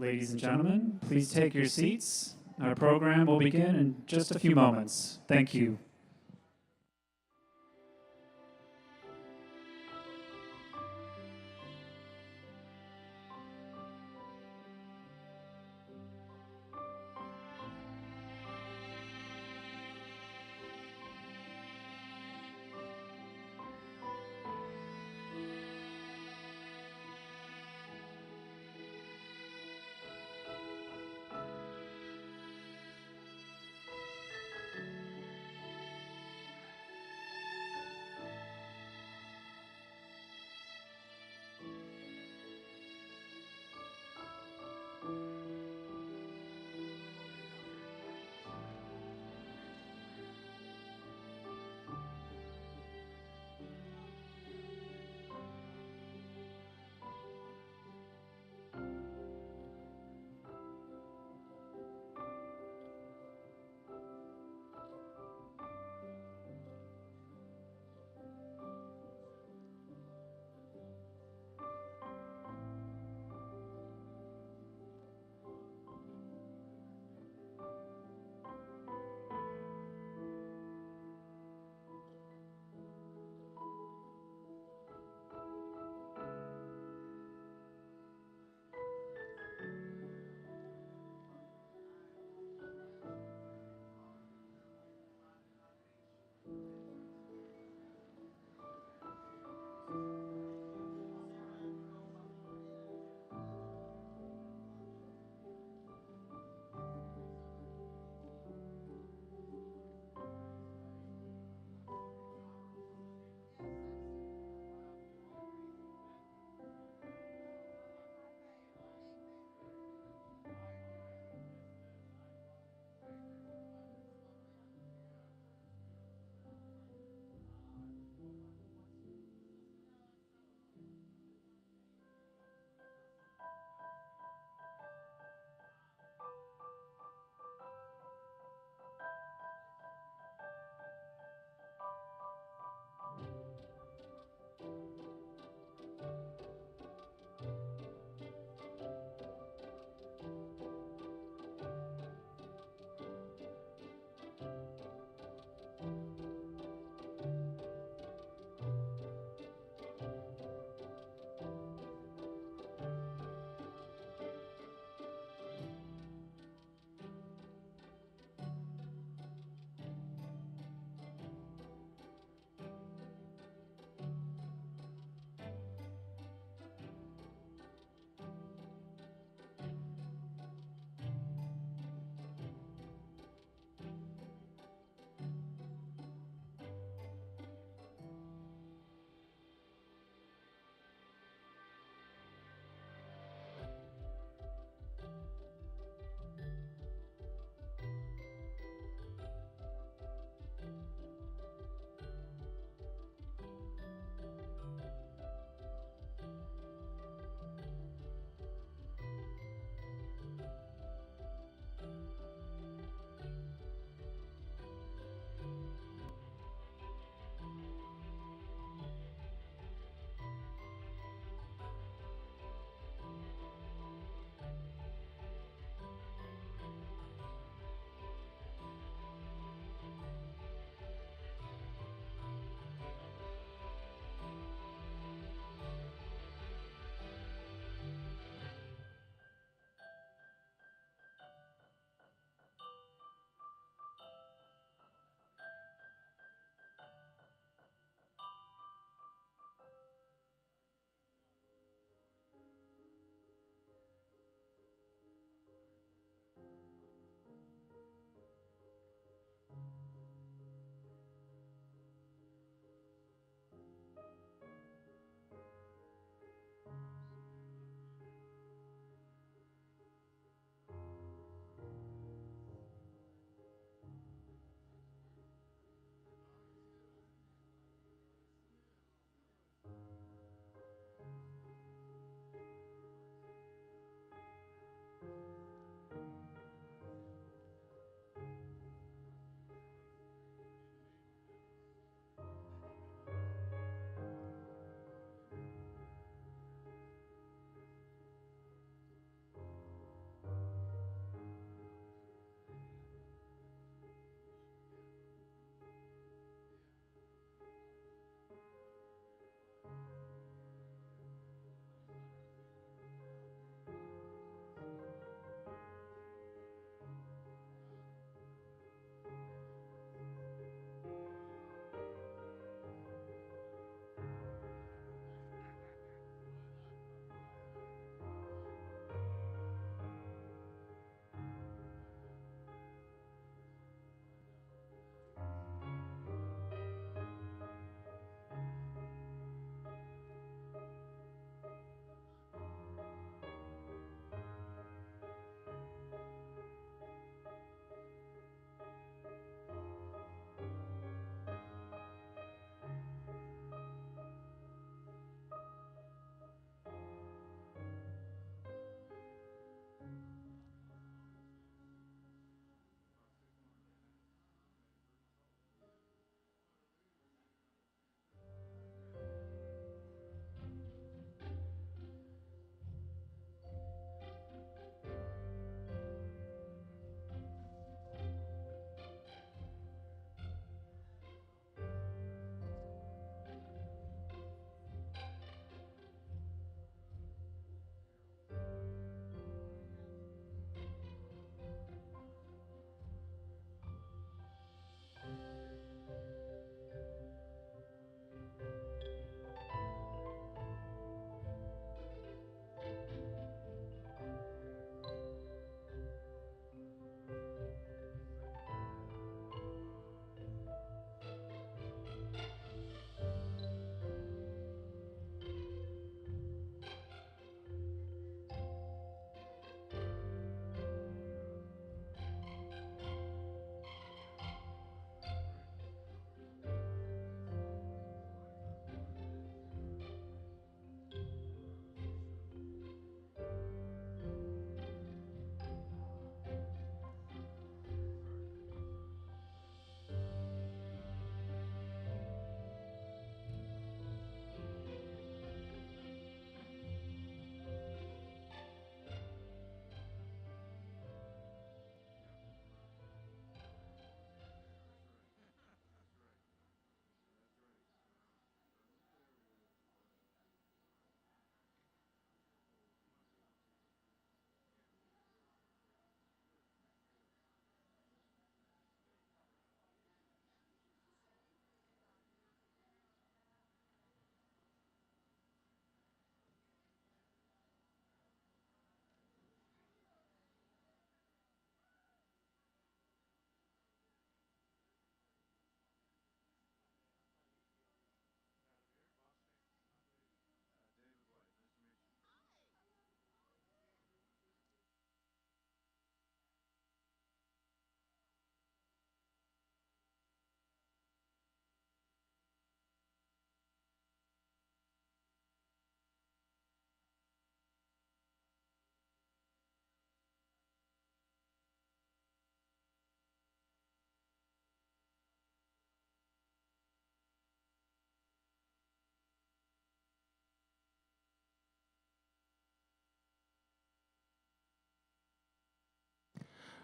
ladies and gentlemen, please take your seats. Our program will begin in just a few moments. Thank you.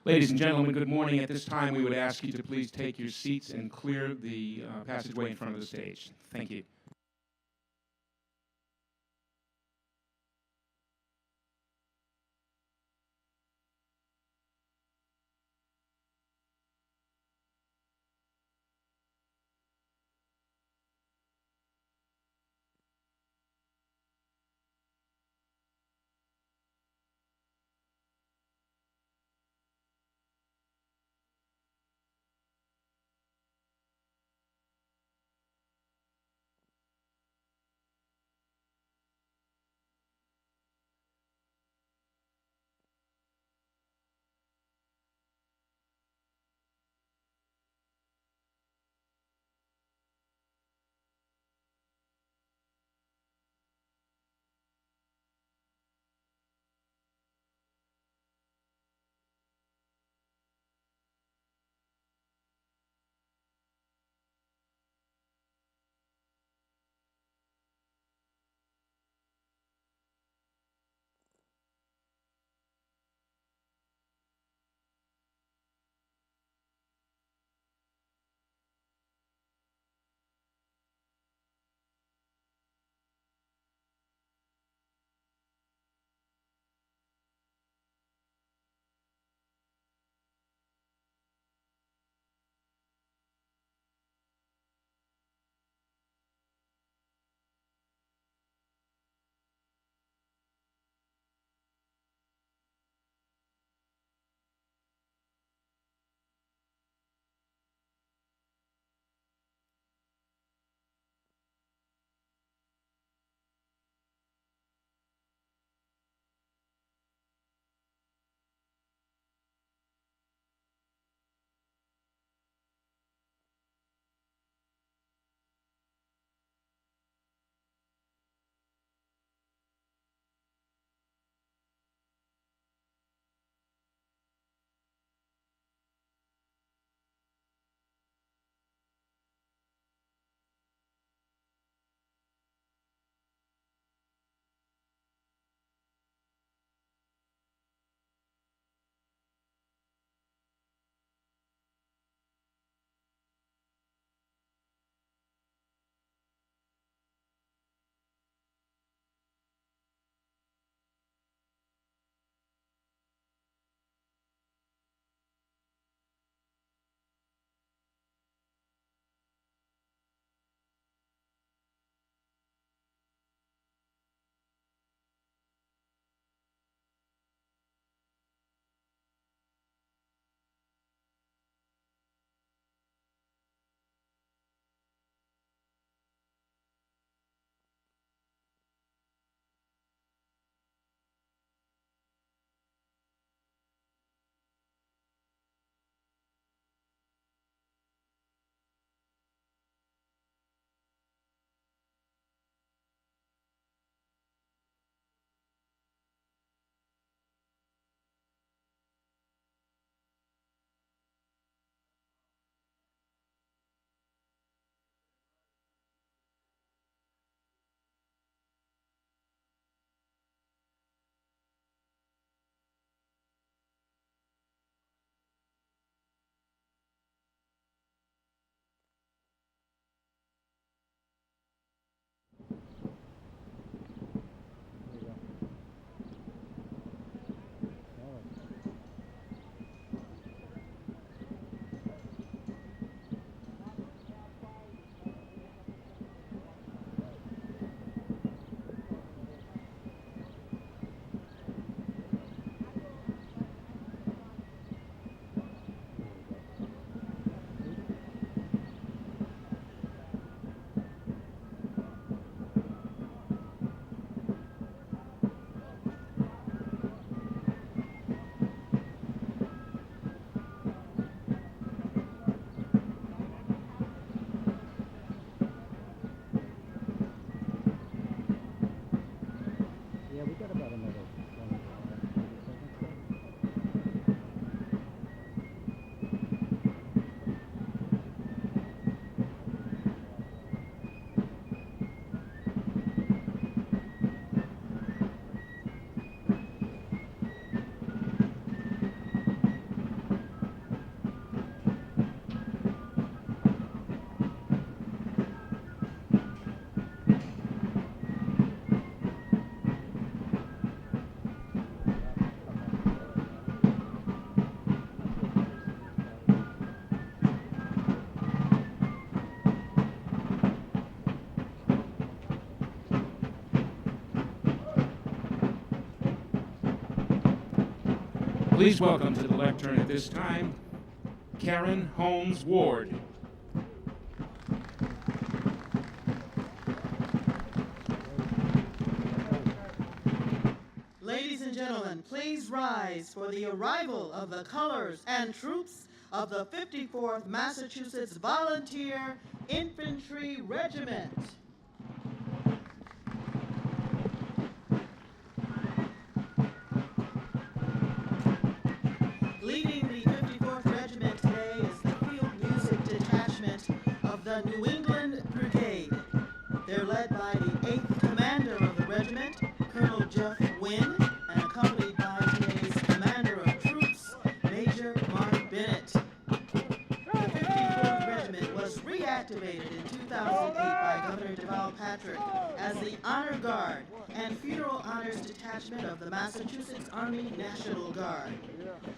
Ladies and gentlemen, good morning. At this time, we would ask you to please take your seats and clear the passageway in front of the stage. Thank you. Please welcome to the lectern at this time, Karen Holmes Ward. Ladies and gentlemen, please rise for the arrival of the colors and troops of the 54th Massachusetts Volunteer Infantry Regiment. Leading the 54th Regiment today is the Field Music Detachment of the New England Brigade. They're led by the 8th Commander of the regiment, Colonel Jeff Wynn, and accompanied by today's Commander of Troops, Major Mark Bennett. The 54th Regiment was reactivated in 2008 by Governor Deval Patrick as the Honor Guard and Funeral Honors Detachment of the Massachusetts Army National Guard.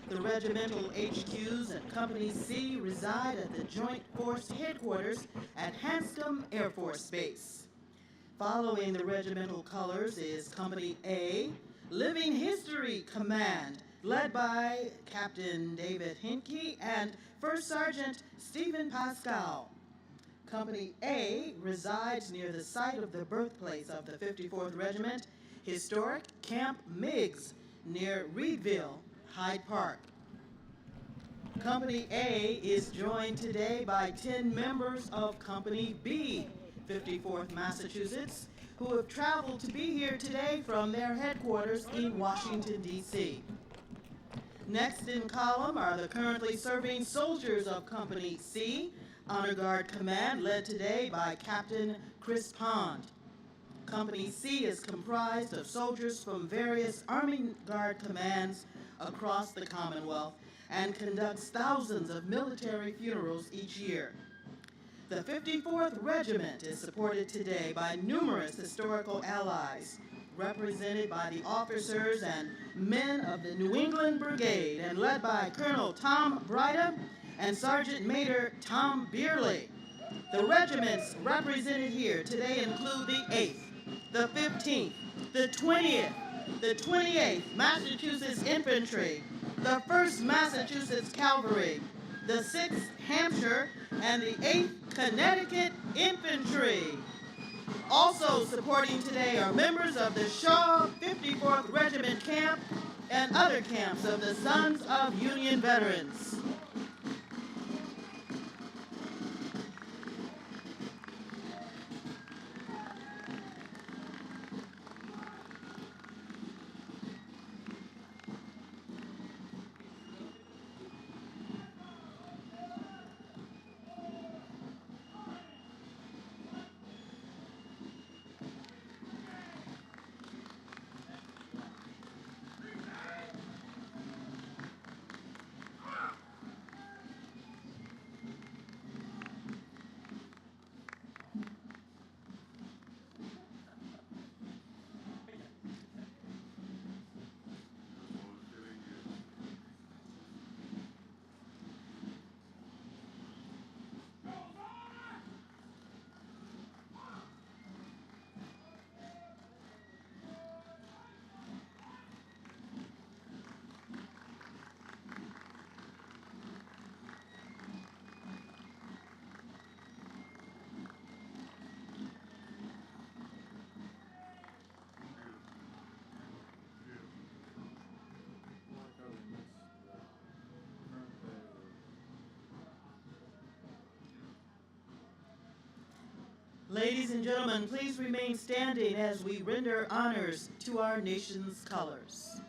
The regimental HQs and Company C reside at the Joint Force Headquarters at Hanscom Air Force Base. Following the regimental colors is Company A, Living History Command, led by Captain David Hinke and First Sergeant Stephen Pascal. Company A resides near the site of the birthplace of the 54th Regiment, historic Camp Meigs, near Reedville, Hyde Park. Company A is joined today by 10 members of Company B, 54th Massachusetts, who have traveled to be here today from their headquarters in Washington, D.C. Next in column are the currently serving soldiers of Company C, Honor Guard Command, led today by Captain Chris Pond. Company C is comprised of soldiers from various Army Guard commands across the Commonwealth and conducts thousands of military funerals each year. The 54th Regiment is supported today by numerous historical allies, represented by the officers and men of the New England Brigade and led by Colonel Tom Bryda and Sergeant Major Tom Beerley. The regiments represented here today include the 8th, the 15th, the 20th, the 28th Massachusetts Infantry, the 1st Massachusetts Cavalry, the 6th Hampshire, and the 8th Connecticut Infantry. Also supporting today are members of the Shaw 54th Regiment Camp and other camps of the Sons of Union Veterans. Ladies and gentlemen, please remain standing as we render honors to our nation's colors.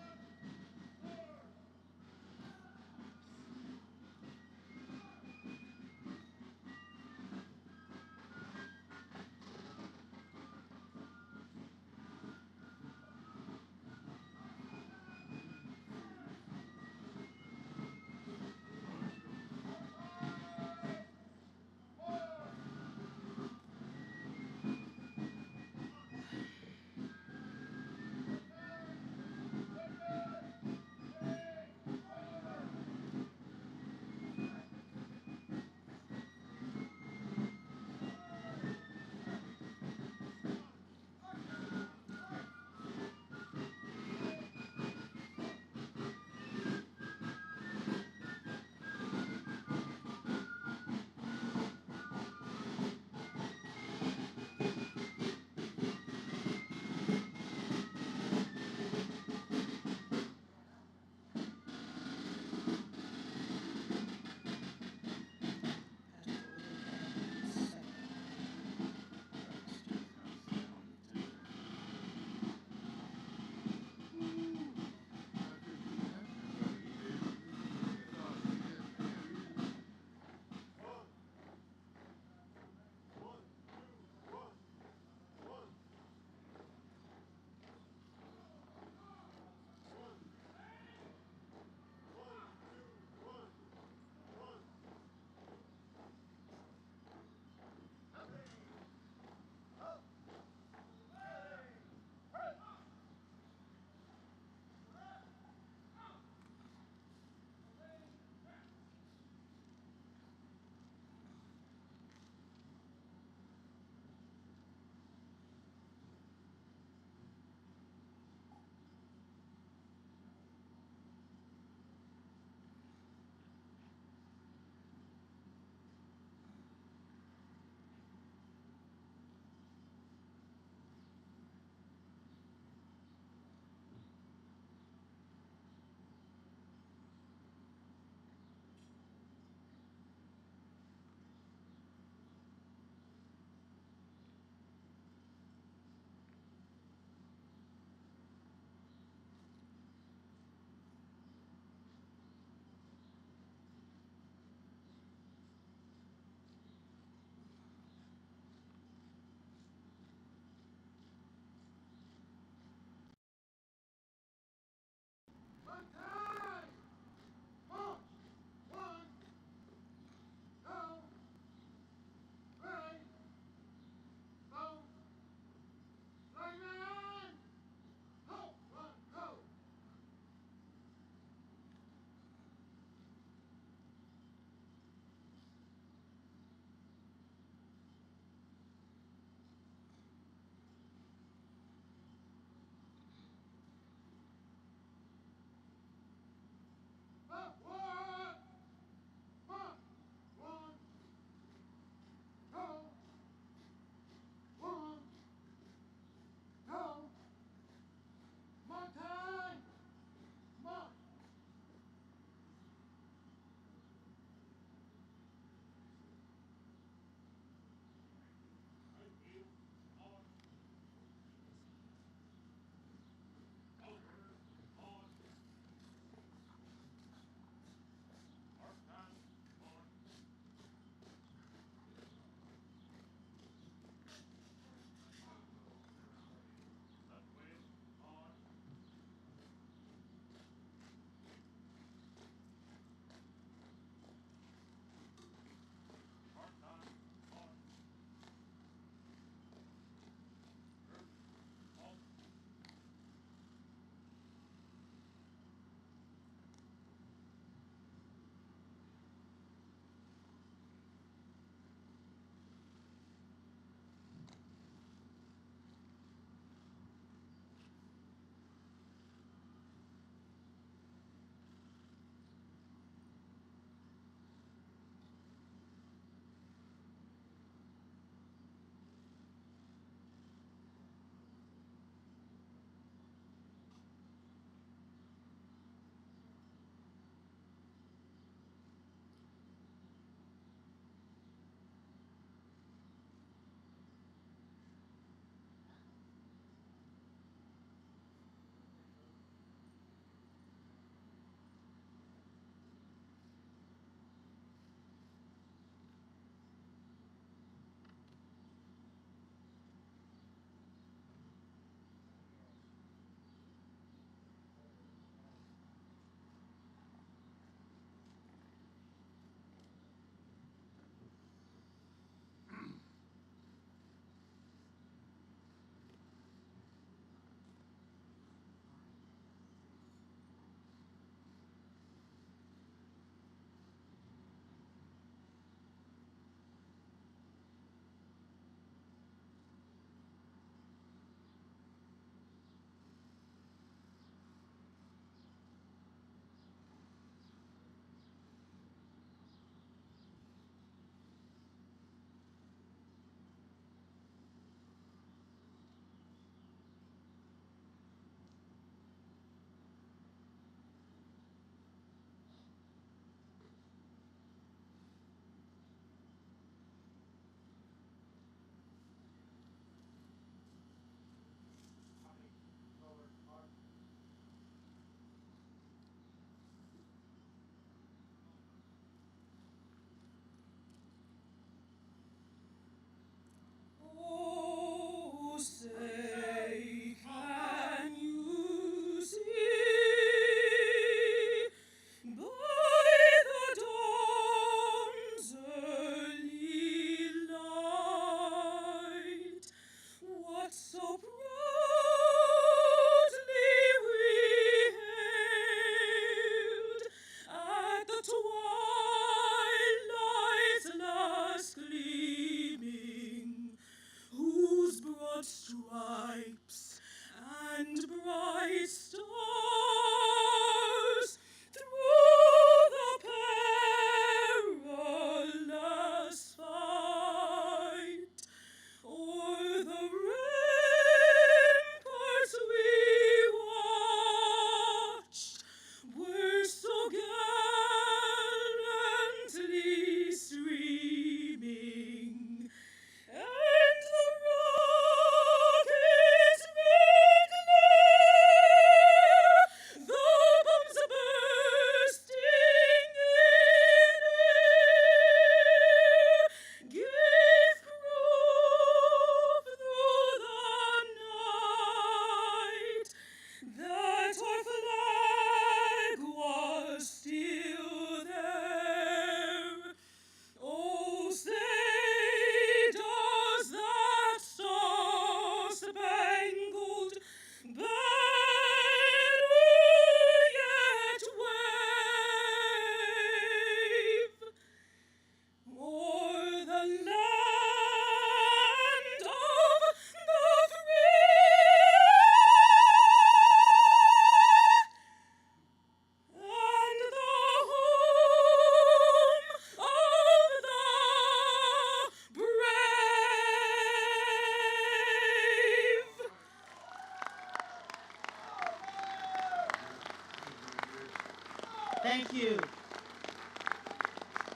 Thank you.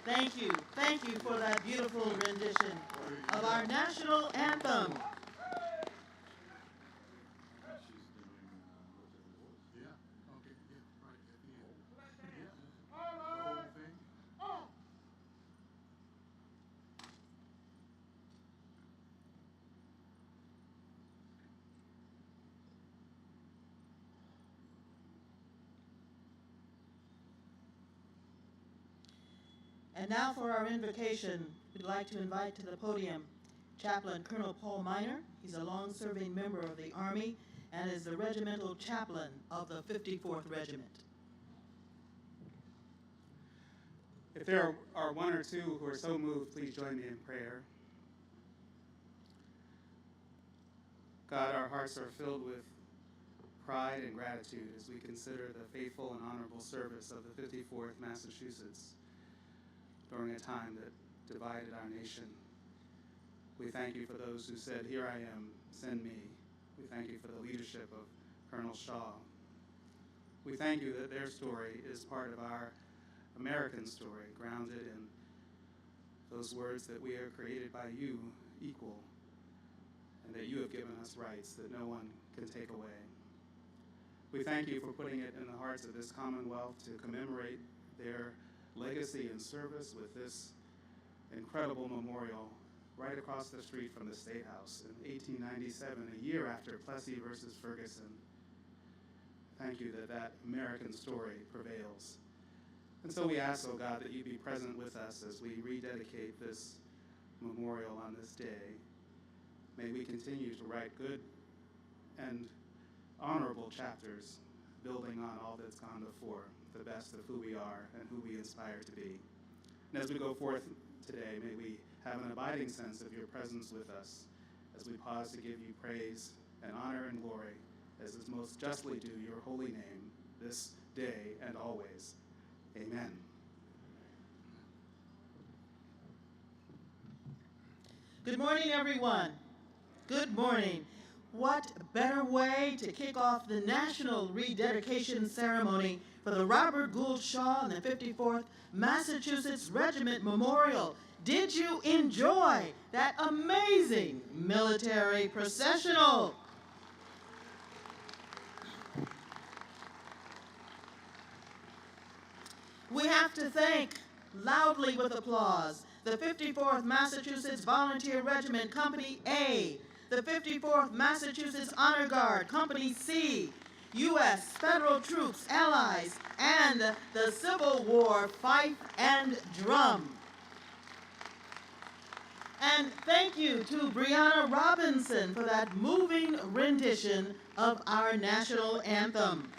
Thank you. Thank you for that beautiful rendition of our national anthem. And now for our invocation, we'd like to invite to the podium Chaplain Colonel Paul Miner. He's a long-serving member of the Army and is the regimental chaplain of the 54th Regiment. If there are one or two who are so moved, please join me in prayer. God, our hearts are filled with pride and gratitude as we consider the faithful and honorable service of the 54th Massachusetts during a time that divided our nation. We thank you for those who said, "Here I am, send me." We thank you for the leadership of Colonel Shaw. We thank you that their story is part of our American story, grounded in those words that we are created by you equal, and that you have given us rights that no one can take away. We thank you for putting it in the hearts of this Commonwealth to commemorate their legacy and service with this incredible memorial right across the street from the State House in 1897, a year after Plessy versus Ferguson. Thank you that that American story prevails. And so we ask, oh God, that you be present with us as we rededicate this memorial on this day. May we continue to write good and honorable chapters, building on all that's gone before, the best of who we are and who we aspire to be. And as we go forth today, may we have an abiding sense of your presence with us as we pause to give you praise and honor and glory, as is most justly due your holy name, this day and always. Amen. Good morning, everyone. Good morning. What better way to kick off the National Rededication Ceremony for the Robert Gould Shaw and the 54th Massachusetts Regiment Memorial? Did you enjoy that amazing military processional? We have to thank, loudly with applause, the 54th Massachusetts Volunteer Regiment Company A, the 54th Massachusetts Honor Guard Company C, U.S. federal troops, allies, and the Civil War Fife and Drum. And thank you to Brianna Robinson for that moving rendition of our national anthem.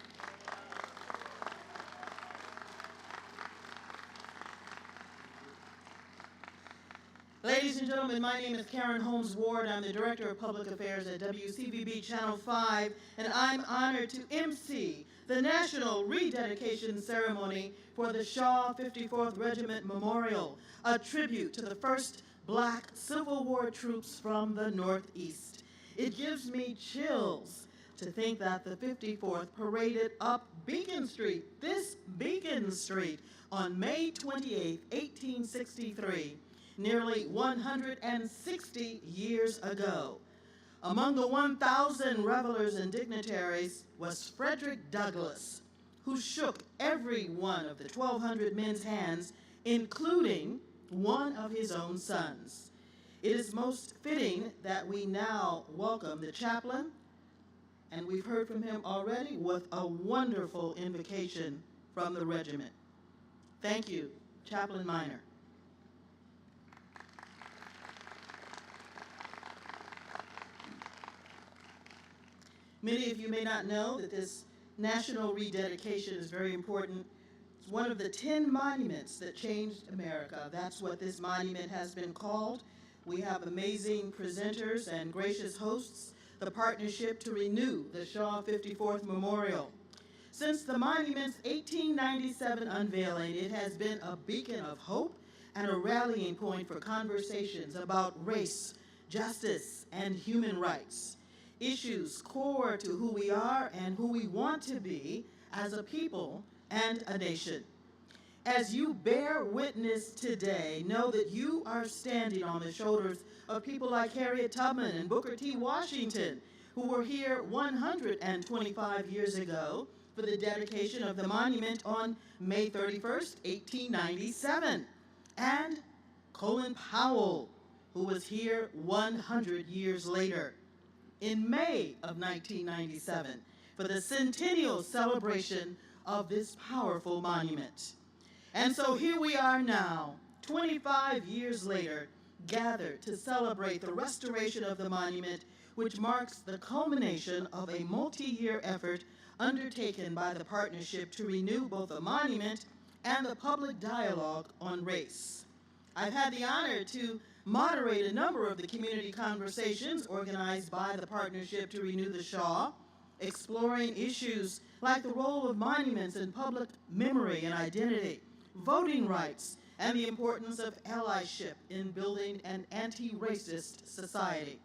Ladies and gentlemen, my name is Karen Holmes Ward. I'm the Director of Public Affairs at WCVB Channel 5, and I'm honored to MC the National Rededication Ceremony for the Shaw 54th Regiment Memorial, a tribute to the first Black Civil War troops from the Northeast. It gives me chills to think that the 54th paraded up Beacon Street, this Beacon Street, on May 28, 1863. Nearly 160 years ago. Among the 1,000 revelers and dignitaries was Frederick Douglass, who shook every one of the 1,200 men's hands, including one of his own sons. It is most fitting that we now welcome the chaplain, and we've heard from him already with a wonderful invocation from the regiment. Thank you, Chaplain Miner. Many of you may not know that this national rededication is very important. It's one of the 10 monuments that changed America. That's what this monument has been called. We have amazing presenters and gracious hosts, the partnership to renew the Shaw 54th Memorial. Since the monument's 1897 unveiling, it has been a beacon of hope and a rallying point for conversations about race, justice, and human rights. Issues core to who we are and who we want to be as a people and a nation. As you bear witness today, know that you are standing on the shoulders of people like Harriet Tubman and Booker T. Washington, who were here 125 years ago for the dedication of the monument on May 31st, 1897, and Colin Powell, who was here 100 years later, in May of 1997, for the centennial celebration of this powerful monument. And so here we are now, 25 years later, gathered to celebrate the restoration of the monument, which marks the culmination of a multi-year effort undertaken by the partnership to renew both the monument and the public dialogue on race. I've had the honor to moderate a number of the community conversations organized by the partnership to renew the Shaw, exploring issues like the role of monuments in public memory and identity, voting rights, and the importance of allyship in building an anti-racist society.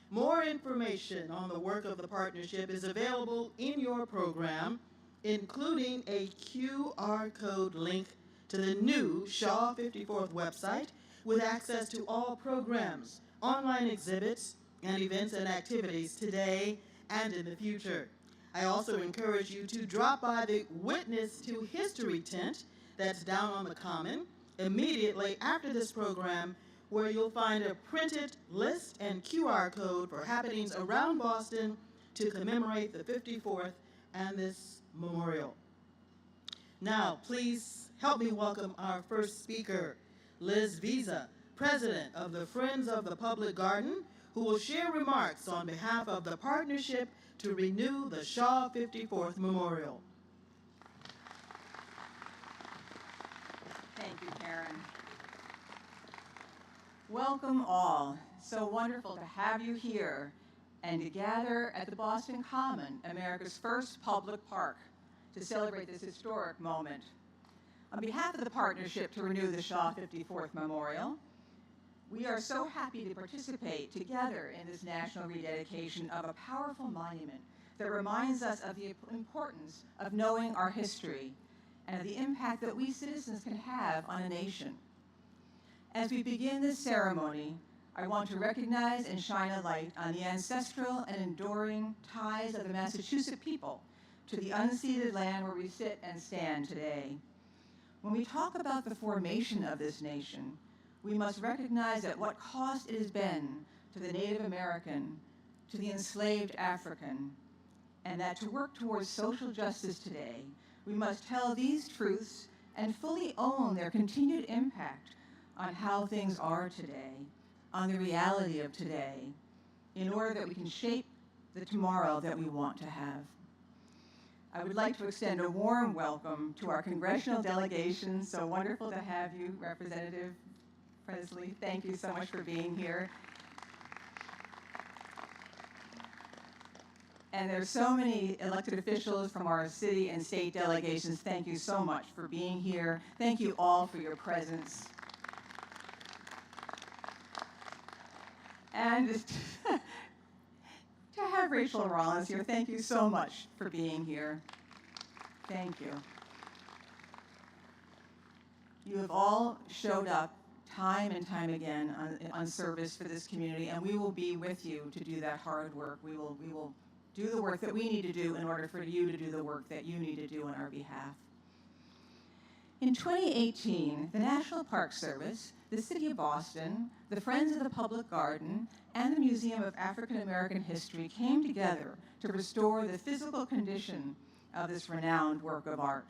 More information on the work of the partnership is available in your program, including a QR code link to the new Shaw 54th website with access to all programs, online exhibits, and events and activities today and in the future. I also encourage you to drop by the Witness to History tent that's down on the Common immediately after this program, where you'll find a printed list and QR code for happenings around Boston to commemorate the 54th and this memorial. Now, please help me welcome our first speaker, Liz Visa, President of the Friends of the Public Garden, who will share remarks on behalf of the partnership to renew the Shaw 54th Memorial. Thank you, Karen. Welcome all. So wonderful to have you here and to gather at the Boston Common, America's first public park, to celebrate this historic moment. On behalf of the partnership to renew the Shaw 54th Memorial, we are so happy to participate together in this national rededication of a powerful monument that reminds us of the importance of knowing our history and of the impact that we citizens can have on a nation. As we begin this ceremony, I want to recognize and shine a light on the ancestral and enduring ties of the Massachusetts people to the unceded land where we sit and stand today. When we talk about the formation of this nation, we must recognize at what cost it has been to the Native American, to the enslaved African, and that to work towards social justice today, we must tell these truths and fully own their continued impact on how things are today, on the reality of today, in order that we can shape the tomorrow that we want to have. I would like to extend a warm welcome to our congressional delegation. So wonderful to have you, Representative Presley. Thank you so much for being here. And there's so many elected officials from our city and state delegations. Thank you so much for being here. Thank you all for your presence. And to have Rachel Rollins here, thank you so much for being here. Thank you. You have all showed up time and time again on service for this community, and we will be with you to do that hard work. We will do the work that we need to do in order for you to do the work that you need to do on our behalf. In 2018, the National Park Service, the City of Boston, the Friends of the Public Garden, and the Museum of African American History came together to restore the physical condition of this renowned work of art.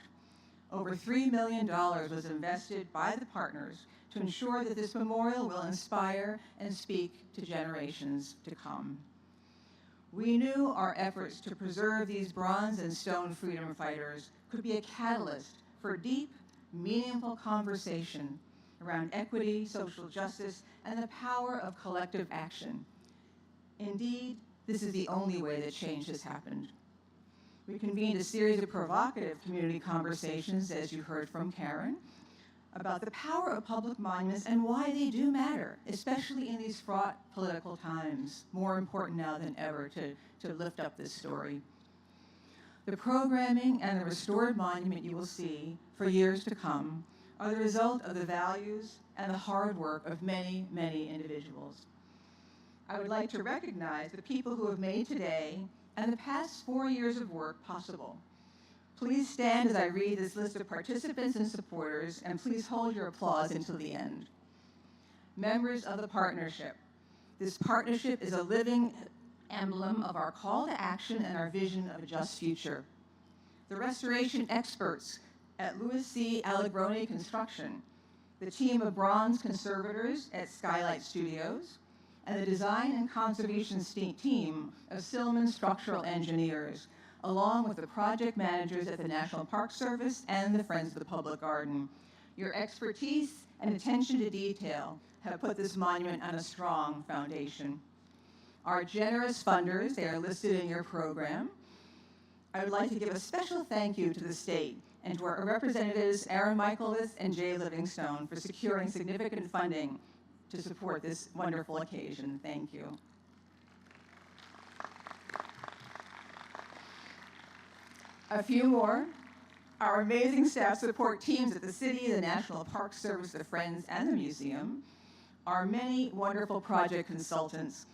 Over $3 million was invested by the partners to ensure that this memorial will inspire and speak to generations to come. We knew our efforts to preserve these bronze and stone freedom fighters could be a catalyst for deep, meaningful conversation around equity, social justice, and the power of collective action. Indeed, this is the only way that change has happened. We convened a series of provocative community conversations, as you heard from Karen, about the power of public monuments and why they do matter, especially in these fraught political times, more important now than ever to lift up this story. The programming and the restored monument you will see for years to come are the result of the values and the hard work of many, many individuals. I would like to recognize the people who have made today and the past 4 years of work possible. Please stand as I read this list of participants and supporters, and please hold your applause until the end. Members of the partnership. This partnership is a living emblem of our call to action and our vision of a just future. The restoration experts at Louis C. Allegrone Construction, the team of bronze conservators at Skylight Studios, and the design and conservation team of Silman Structural Engineers, along with the project managers at the National Park Service and the Friends of the Public Garden. Your expertise and attention to detail have put this monument on a strong foundation. Our generous funders, they are listed in your program. I would like to give a special thank you to the state and to our representatives, Aaron Michaelis and Jay Livingstone, for securing significant funding to support this wonderful occasion. Thank you. A few more. Our amazing staff support teams at the city, the National Park Service, the Friends, and the museum. Our many wonderful project consultants,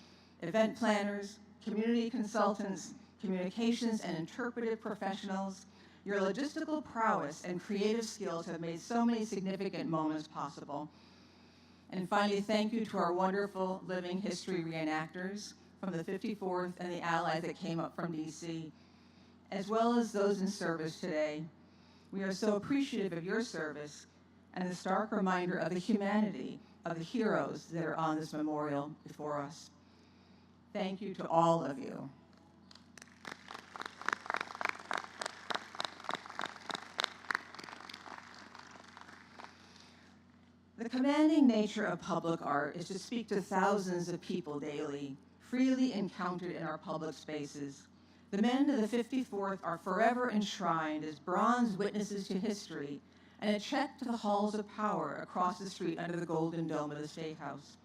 event planners, community consultants, communications and interpretive professionals. Your logistical prowess and creative skills have made so many significant moments possible. And finally, thank you to our wonderful living history reenactors from the 54th and the allies that came up from DC, as well as those in service today. We are so appreciative of your service and the stark reminder of the humanity of the heroes that are on this memorial before us. Thank you to all of you. The commanding nature of public art is to speak to thousands of people daily, freely encountered in our public spaces. The men of the 54th are forever enshrined as bronze witnesses to history and a check to the halls of power across the street under the golden dome of the State House.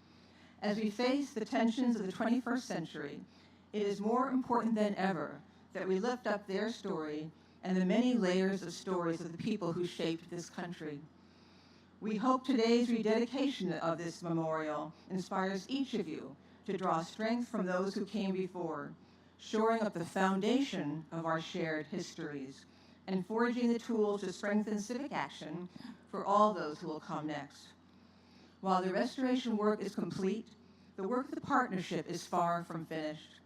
As we face the tensions of the 21st century, it is more important than ever that we lift up their story and the many layers of stories of the people who shaped this country. We hope today's rededication of this memorial inspires each of you to draw strength from those who came before, shoring up the foundation of our shared histories, and forging the tools to strengthen civic action for all those who will come next. While the restoration work is complete, the work of the partnership is far from finished.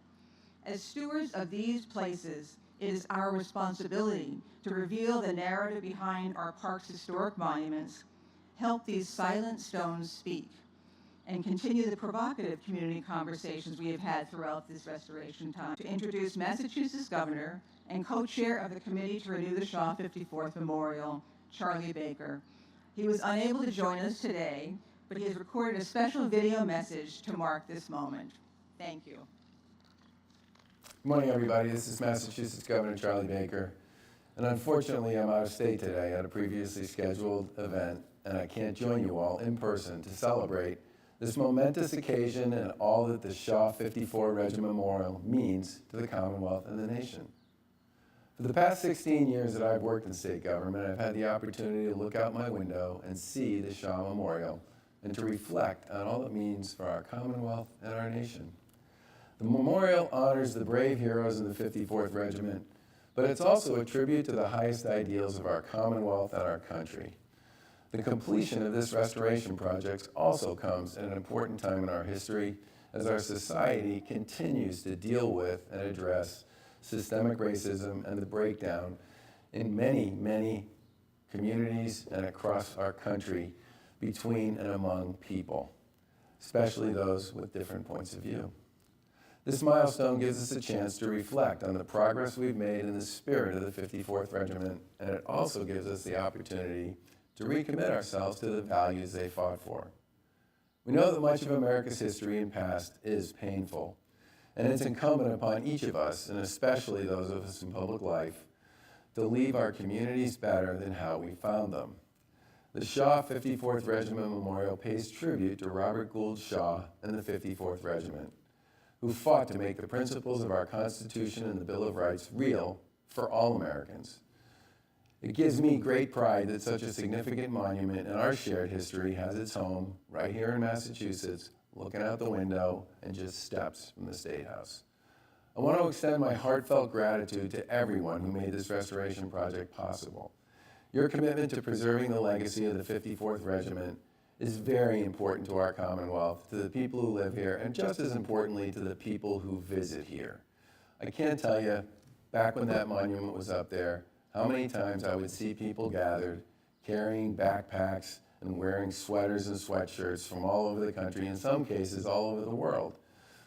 As stewards of these places, it is our responsibility to reveal the narrative behind our park's historic monuments, help these silent stones speak, and continue the provocative community conversations we have had throughout this restoration time. To introduce Massachusetts Governor and co-chair of the Committee to Renew the Shaw 54th Memorial, Charlie Baker. He was unable to join us today, but he has recorded a special video message to mark this moment. Thank you. Good morning, everybody. This is Massachusetts Governor Charlie Baker. And unfortunately, I'm out of state today at a previously scheduled event, and I can't join you all in person to celebrate this momentous occasion and all that the Shaw 54 Regiment Memorial means to the Commonwealth and the nation. For the past 16 years that I've worked in state government, I've had the opportunity to look out my window and see the Shaw Memorial and to reflect on all it means for our Commonwealth and our nation. The memorial honors the brave heroes of the 54th Regiment, but it's also a tribute to the highest ideals of our Commonwealth and our country. The completion of this restoration project also comes at an important time in our history as our society continues to deal with and address systemic racism and the breakdown in many, many communities and across our country between and among people, especially those with different points of view. This milestone gives us a chance to reflect on the progress we've made in the spirit of the 54th Regiment, and it also gives us the opportunity to recommit ourselves to the values they fought for. We know that much of America's history and past is painful, and it's incumbent upon each of us, and especially those of us in public life, to leave our communities better than how we found them. The Shaw 54th Regiment Memorial pays tribute to Robert Gould Shaw and the 54th Regiment, who fought to make the principles of our Constitution and the Bill of Rights real for all Americans. It gives me great pride that such a significant monument in our shared history has its home right here in Massachusetts, looking out the window and just steps from the State House. I want to extend my heartfelt gratitude to everyone who made this restoration project possible. Your commitment to preserving the legacy of the 54th Regiment is very important to our Commonwealth, to the people who live here, and just as importantly, to the people who visit here. I can't tell you, back when that monument was up there, how many times I would see people gathered, carrying backpacks and wearing sweaters and sweatshirts from all over the country, in some cases all over the world,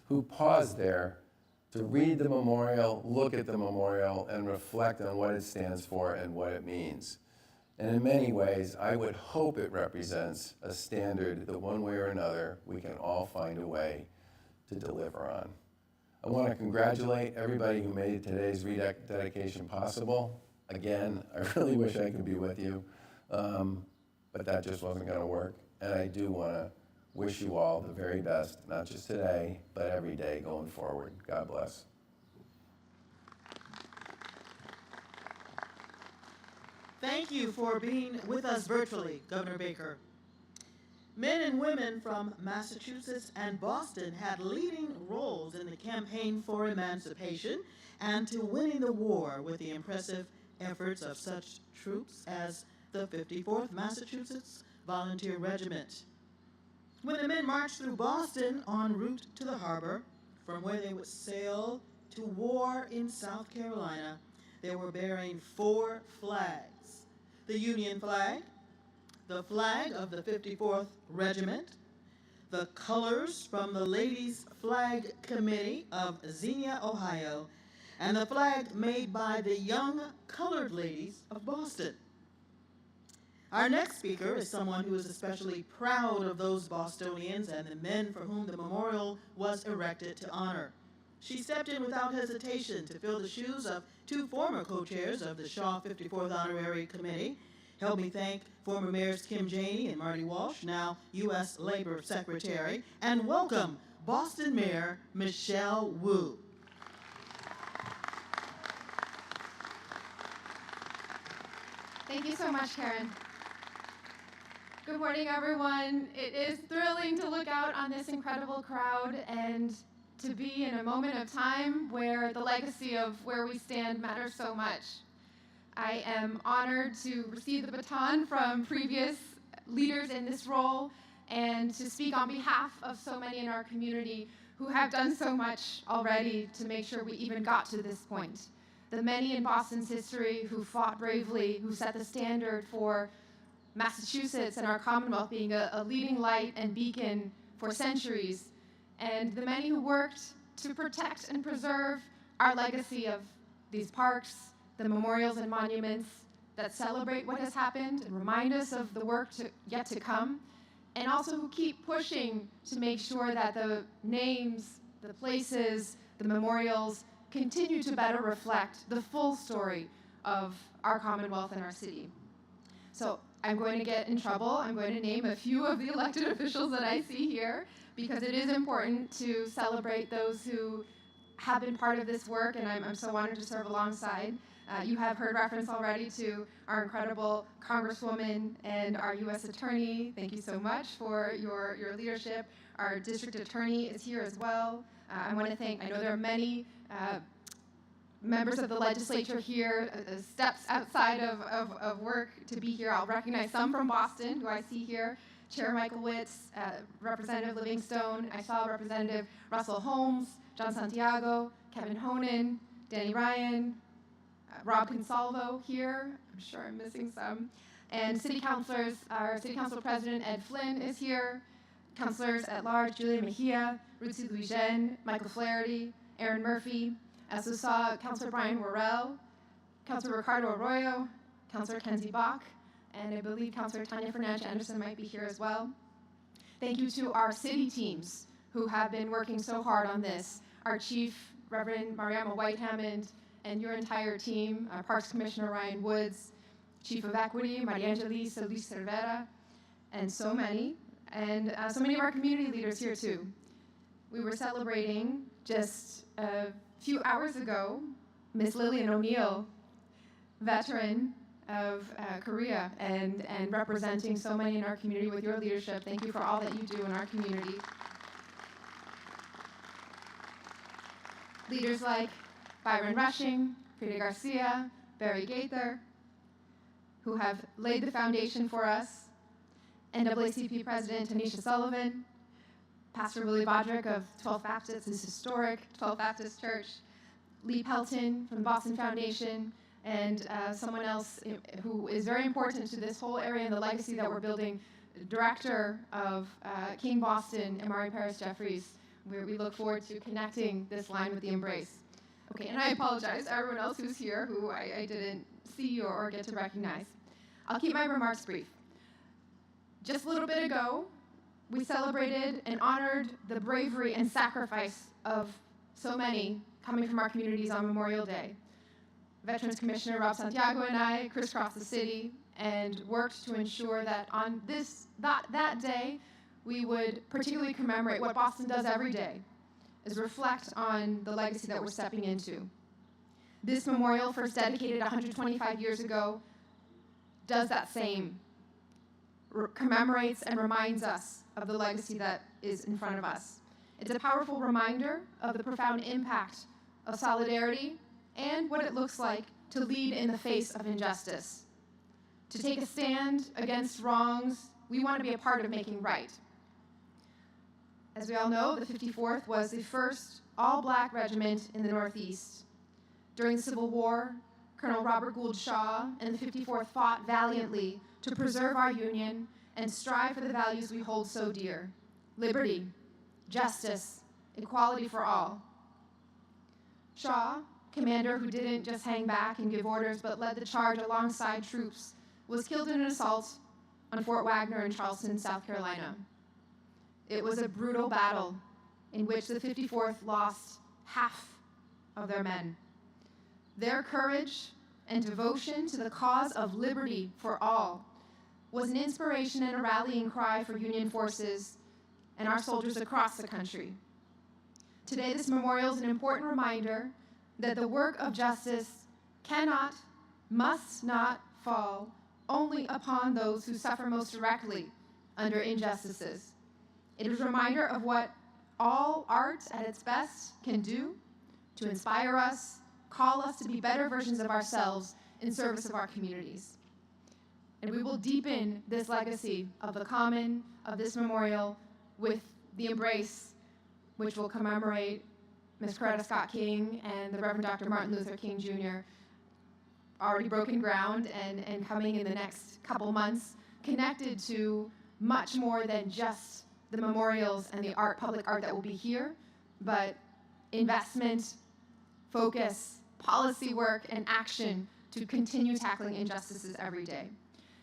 who paused there to read the memorial, look at the memorial, and reflect on what it stands for and what it means. And in many ways, I would hope it represents a standard that one way or another we can all find a way to deliver on. I want to congratulate everybody who made today's rededication possible. Again, I really wish I could be with you, but that just wasn't going to work. And I do want to wish you all the very best, not just today, but every day going forward. God bless. Thank you for being with us virtually, Governor Baker. Men and women from Massachusetts and Boston had leading roles in the campaign for emancipation and to winning the war with the impressive efforts of such troops as the 54th Massachusetts Volunteer Regiment. When the men marched through Boston en route to the harbor, from where they would sail to war in South Carolina, they were bearing 4 flags. The Union flag, the flag of the 54th Regiment, the colors from the Ladies' Flag Committee of Xenia, Ohio, and the flag made by the Young Colored Ladies of Boston. Our next speaker is someone who is especially proud of those Bostonians and the men for whom the memorial was erected to honor. She stepped in without hesitation to fill the shoes of 2 former co-chairs of the Shaw 54th Honorary Committee. Help me thank former mayors Kim Janey and Marty Walsh, now U.S. Labor Secretary, and welcome Boston Mayor Michelle Wu. Thank you so much, Karen. Good morning, everyone. It is thrilling to look out on this incredible crowd and to be in a moment of time where the legacy of where we stand matters so much. I am honored to receive the baton from previous leaders in this role and to speak on behalf of so many in our community who have done so much already to make sure we even got to this point. The many in Boston's history who fought bravely, who set the standard for Massachusetts and our Commonwealth being a leading light and beacon for centuries, and the many who worked to protect and preserve our legacy of these parks, the memorials and monuments that celebrate what has happened and remind us of the work yet to come, and also who keep pushing to make sure that the names, the places, the memorials continue to better reflect the full story of our Commonwealth and our city. So I'm going to get in trouble. I'm going to name a few of the elected officials that I see here because it is important to celebrate those who have been part of this work, and I'm so honored to serve alongside. You have heard reference already to our incredible Congresswoman and our U.S. Attorney. Thank you so much for your leadership. Our District Attorney is here as well. I want to thank, I know there are many members of the legislature here, steps outside of work to be here. I'll recognize some from Boston, who I see here. Chair Michael Witz, Representative Livingstone. I saw Representative Russell Holmes, John Santiago, Kevin Honan, Danny Ryan, Rob Consalvo here. I'm sure I'm missing some. And city councilors, our City Council President Ed Flynn is here. Councilors at large, Julia Mejia, Ruthie Louis-Jean, Michael Flaherty, Aaron Murphy. I also saw Councilor Brian Worrell, Councilor Ricardo Arroyo, Councilor Kenzie Bach, and I believe Councilor Tanya Fernandez-Anderson might be here as well. Thank you to our city teams who have been working so hard on this. Our Chief, Reverend Mariama White-Hammond, and your entire team, our Parks Commissioner Ryan Woods, Chief of Equity, Maria Angelisa Luis Cervera, and so many. And so many of our community leaders here too. We were celebrating just a few hours ago Miss Lillian O'Neill, veteran of Korea and representing so many in our community with your leadership. Thank you for all that you do in our community. Leaders like Byron Rushing, Frida Garcia, Barry Gaither, who have laid the foundation for us, NAACP President Tanisha Sullivan, Pastor Willie Bodrick of 12th Baptist, his historic 12th Baptist Church, Lee Pelton from the Boston Foundation, and someone else who is very important to this whole area and the legacy that we're building, Director of King Boston, Amari Paris Jeffries, where we look forward to connecting this line with the embrace. Okay, and I apologize to everyone else who's here who I didn't see or get to recognize. I'll keep my remarks brief. Just a little bit ago, we celebrated and honored the bravery and sacrifice of so many coming from our communities on Memorial Day. Veterans Commissioner Rob Santiago and I crisscrossed the city and worked to ensure that on that day, we would particularly commemorate what Boston does every day, is reflect on the legacy that we're stepping into. This memorial, first dedicated 125 years ago, does that same, commemorates and reminds us of the legacy that is in front of us. It's a powerful reminder of the profound impact of solidarity and what it looks like to lead in the face of injustice. To take a stand against wrongs, we want to be a part of making right. As we all know, the 54th was the first all-black regiment in the Northeast. During the Civil War, Colonel Robert Gould Shaw and the 54th fought valiantly to preserve our Union and strive for the values we hold so dear: liberty, justice, equality for all. Shaw, commander who didn't just hang back and give orders but led the charge alongside troops, was killed in an assault on Fort Wagner in Charleston, South Carolina. It was a brutal battle in which the 54th lost half of their men. Their courage and devotion to the cause of liberty for all was an inspiration and a rallying cry for Union forces and our soldiers across the country. Today, this memorial is an important reminder that the work of justice cannot, must not fall only upon those who suffer most directly under injustices. It is a reminder of what all art at its best can do to inspire us, call us to be better versions of ourselves in service of our communities. And we will deepen this legacy of the common, of this memorial, with the embrace, which will commemorate Ms. Coretta Scott King and the Reverend Dr. Martin Luther King Jr. Already broken ground and coming in the next couple months, connected to much more than just the memorials and the art, public art that will be here, but investment, focus, policy work, and action to continue tackling injustices every day.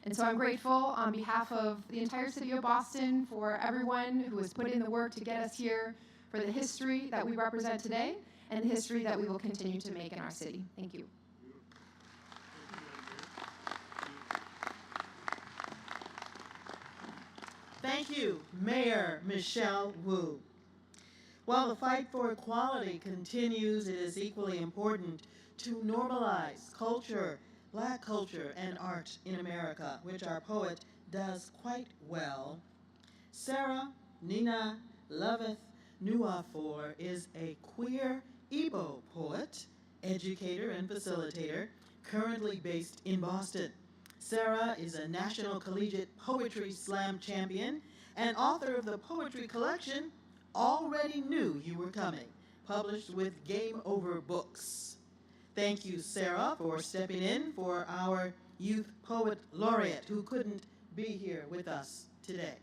And so I'm grateful on behalf of the entire city of Boston for everyone who has put in the work to get us here, for the history that we represent today, and the history that we will continue to make in our city. Thank you. Thank you, Mayor Michelle Wu. While the fight for equality continues, it is equally important to normalize culture, Black culture and art in America, which our poet does quite well. Sarah Nina Loveth Nuafor is a queer Igbo poet, educator, and facilitator, currently based in Boston. Sarah is a National Collegiate Poetry Slam champion and author of the poetry collection Already Knew You Were Coming, published with Game Over Books. Thank you, Sarah, for stepping in for our Youth Poet Laureate who couldn't be here with us today.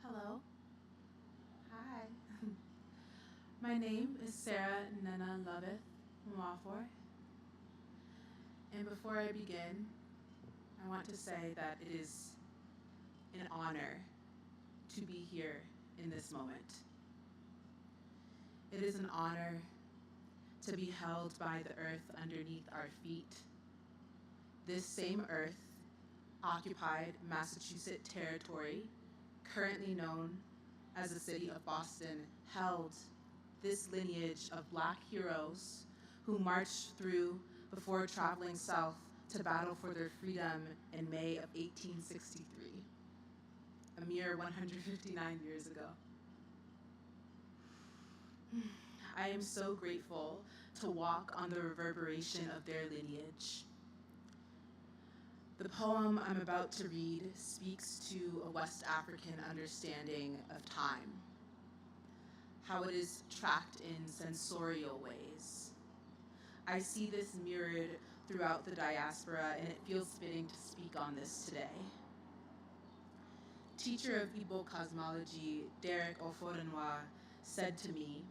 Hello. Hi. My name is Sarah Nana Loveth Mwafor. And before I begin, I want to say that it is an honor to be here in this moment. It is an honor to be held by the earth underneath our feet. This same earth occupied Massachusetts territory, currently known as the city of Boston, held this lineage of Black heroes who marched through before traveling south to battle for their freedom in May of 1863, a mere 159 years ago. I am so grateful to walk on the reverberation of their lineage. The poem I'm about to read speaks to a West African understanding of time, how it is tracked in sensorial ways. I see this mirrored throughout the diaspora, and it feels fitting to speak on this today. Teacher of Igbo cosmology, Derek Oforenwa, said to me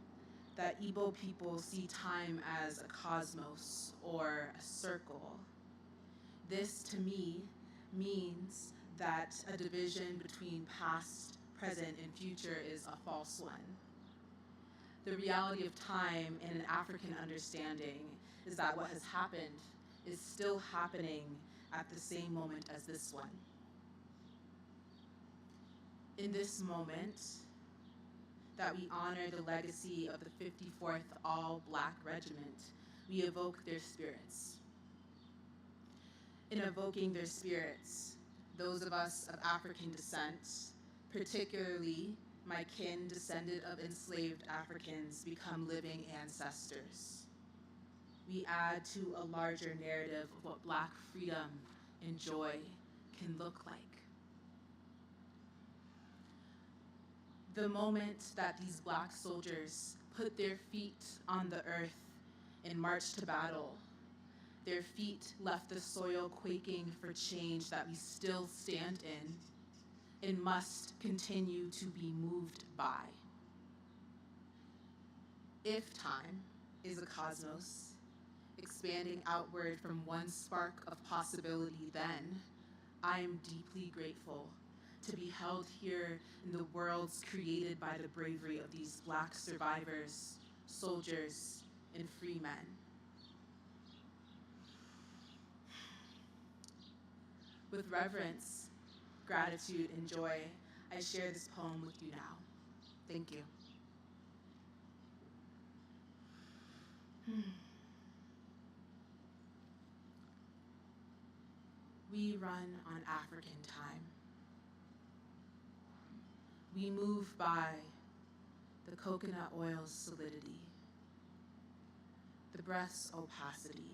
that Igbo people see time as a cosmos or a circle. This, to me, means that a division between past, present, and future is a false one. The reality of time in an African understanding is that what has happened is still happening at the same moment as this one. In this moment, that we honor the legacy of the 54th All-Black Regiment, we evoke their spirits. In evoking their spirits, those of us of African descent, particularly my kin descended of enslaved Africans, become living ancestors. We add to a larger narrative of what Black freedom and joy can look like. The moment that these Black soldiers put their feet on the earth and marched to battle, their feet left the soil quaking for change that we still stand in and must continue to be moved by. If time is a cosmos, expanding outward from one spark of possibility, then I am deeply grateful to be held here in the worlds created by the bravery of these Black survivors, soldiers, and free men. With reverence, gratitude, and joy, I share this poem with you now. Thank you. We run on African time. We move by the coconut oil's solidity, the breath's opacity,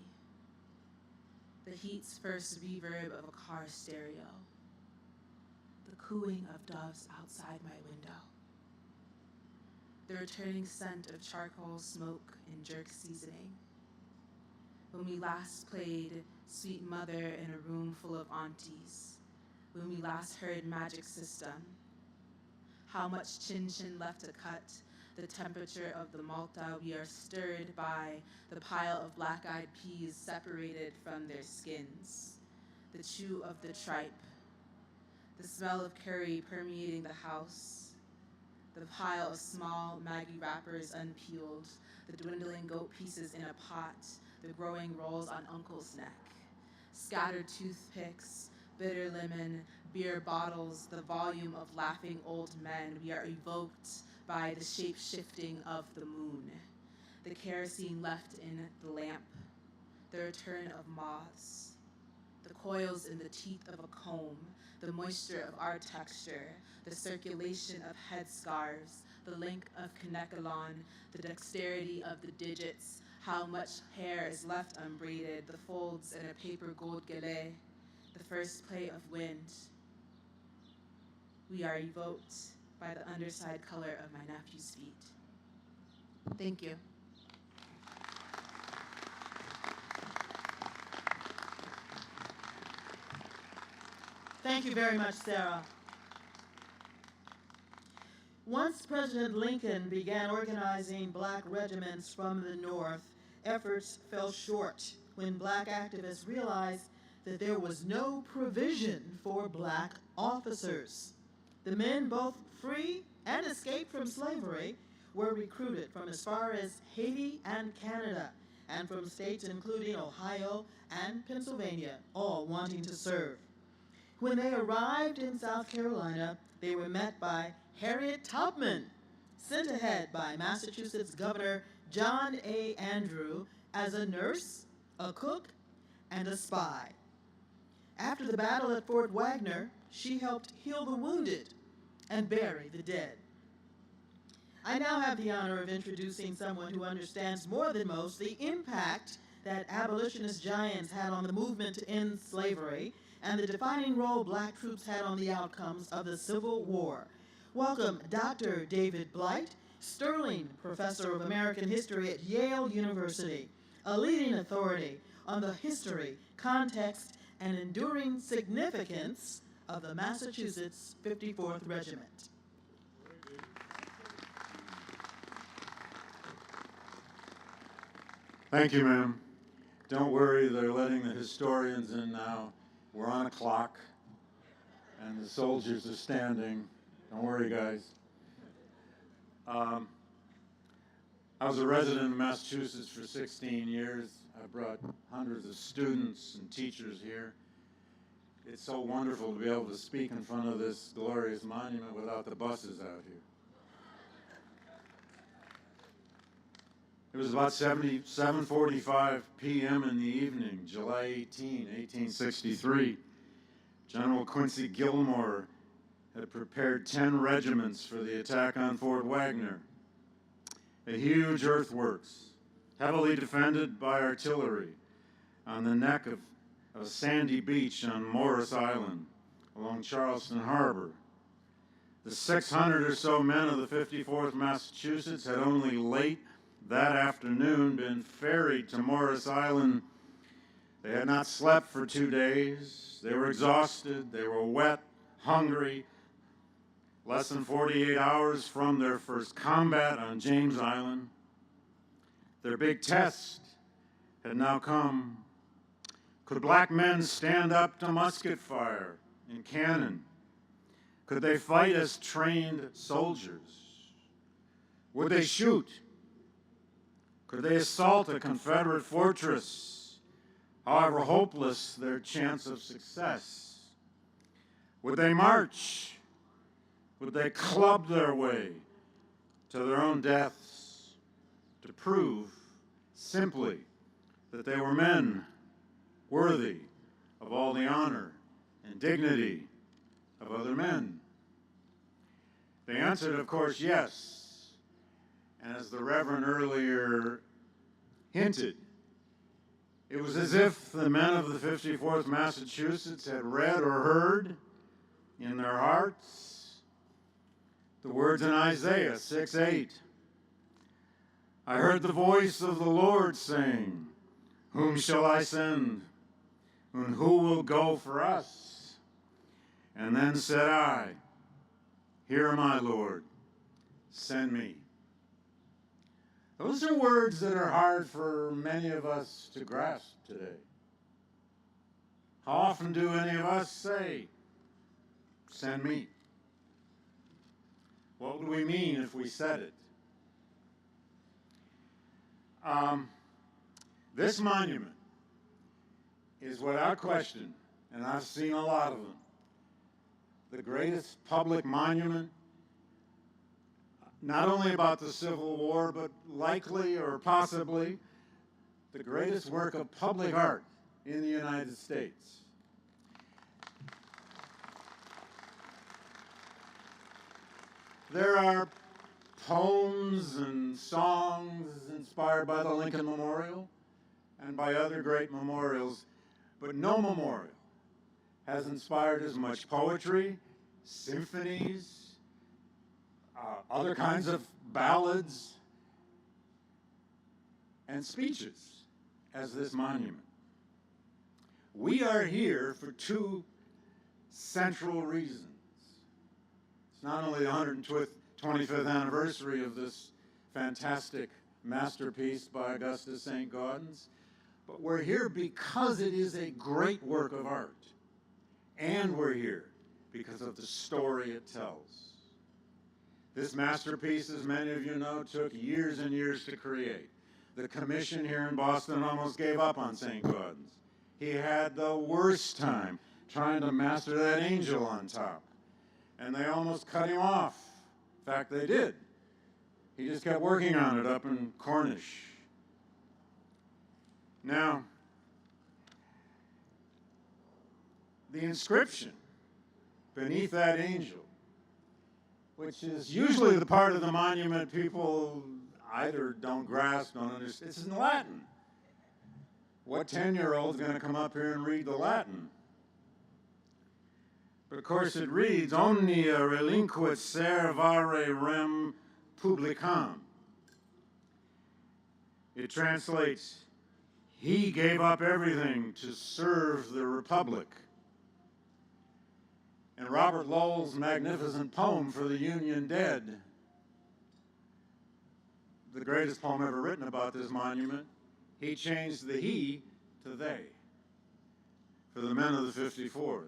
the heat's first reverb of a car stereo, the cooing of doves outside my window, the returning scent of charcoal smoke and jerk seasoning. When we last played Sweet Mother in a room full of aunties, when we last heard Magic System, how much chin-chin left to cut, the temperature of the Malta, we are stirred by the pile of black-eyed peas separated from their skins, the chew of the tripe, the smell of curry permeating the house, the pile of small Maggie wrappers unpeeled, the dwindling goat pieces in a pot, the growing rolls on Uncle's neck, scattered toothpicks, bitter lemon, beer bottles, the volume of laughing old men. We are evoked by the shape-shifting of the moon, the kerosene left in the lamp, the return of moths, the coils in the teeth of a comb, the moisture of our texture, the circulation of headscarves, the link of Kanekalon, the dexterity of the digits, how much hair is left unbraided, the folds in a paper gold gelée, the first play of wind. We are evoked by the underside color of my nephew's feet. Thank you. Thank you very much, Sarah. Once President Lincoln began organizing Black regiments from the North, efforts fell short when Black activists realized that there was no provision for black officers. The men, both free and escaped from slavery, were recruited from as far as Haiti and Canada, and from states including Ohio and Pennsylvania, all wanting to serve. When they arrived in South Carolina, they were met by Harriet Tubman, sent ahead by Massachusetts Governor John A. Andrew as a nurse, a cook, and a spy. After the battle at Fort Wagner, she helped heal the wounded and bury the dead. I now have the honor of introducing someone who understands more than most the impact that abolitionist giants had on the movement to end slavery and the defining role black troops had on the outcomes of the Civil War. Welcome Dr. David Blight, Sterling Professor of American History at Yale University, a leading authority on the history, context, and enduring significance of the Massachusetts 54th Regiment. Thank you, ma'am. Don't worry, they're letting the historians in now. We're on a clock, and the soldiers are standing. Don't worry, guys. I was a resident of Massachusetts for 16 years. I brought hundreds of students and teachers here. It's so wonderful to be able to speak in front of this glorious monument without the buses out here. It was about 7:45 p.m. in the evening, July 18, 1863. General Quincy Gilmore had prepared 10 regiments for the attack on Fort Wagner. A huge earthworks, heavily defended by artillery, on the neck of a sandy beach on Morris Island, along Charleston Harbor. The 600 or so men of the 54th Massachusetts had only late that afternoon been ferried to Morris Island. They had not slept for 2 days. They were exhausted. They were wet, hungry. Less than 48 hours from their first combat on James Island. Their big test had now come. Could black men stand up to musket fire and cannon? Could they fight as trained soldiers? Would they shoot? Could they assault a Confederate fortress, however hopeless their chance of success? Would they march? Would they club their way to their own deaths to prove simply that they were men worthy of all the honor and dignity of other men? They answered, of course, yes. And as the Reverend earlier hinted, it was as if the men of the 54th Massachusetts had read or heard in their hearts the words in Isaiah 6:8. I heard the voice of the Lord saying, whom shall I send? And who will go for us? And then said I, here am I, Lord, send me. Those are words that are hard for many of us to grasp today. How often do any of us say, send me? What would we mean if we said it? This monument is without question, and I've seen a lot of them, the greatest public monument, not only about the Civil War, but likely or possibly the greatest work of public art in the United States. There are poems and songs inspired by the Lincoln Memorial and by other great memorials, but no memorial has inspired as much poetry, symphonies, other kinds of ballads, and speeches as this monument. We are here for two central reasons. It's not only the 125th anniversary of this fantastic masterpiece by Augustus St. Gaudens, But we're here because it is a great work of art. And we're here because of the story it tells. This masterpiece, as many of you know, took years and years to create. The commission here in Boston almost gave up on St. Gaudens. He had the worst time trying to master that angel on top. And they almost cut him off. In fact, they did. He just kept working on it up in Cornish. Now, the inscription beneath that angel, which is usually the part of the monument people either don't grasp, don't understand. It's in Latin. What 10-year-old's going to come up here and read the Latin? But of course it reads, Omnia relinquit servare rem publicam. It translates, he gave up everything to serve the Republic. And Robert Lowell's magnificent poem for the Union Dead, the greatest poem ever written about this monument, he changed the he to they for the men of the 54th.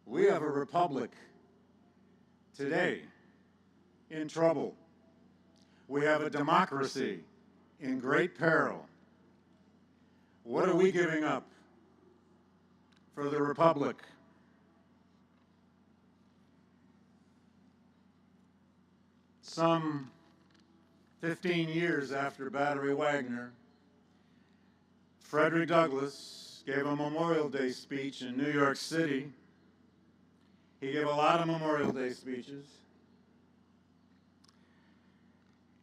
We have a republic today in trouble. We have a democracy in great peril. What are we giving up for the republic? Some 15 years after Battery Wagner, Frederick Douglass gave a Memorial Day speech in New York City. He gave a lot of Memorial Day speeches.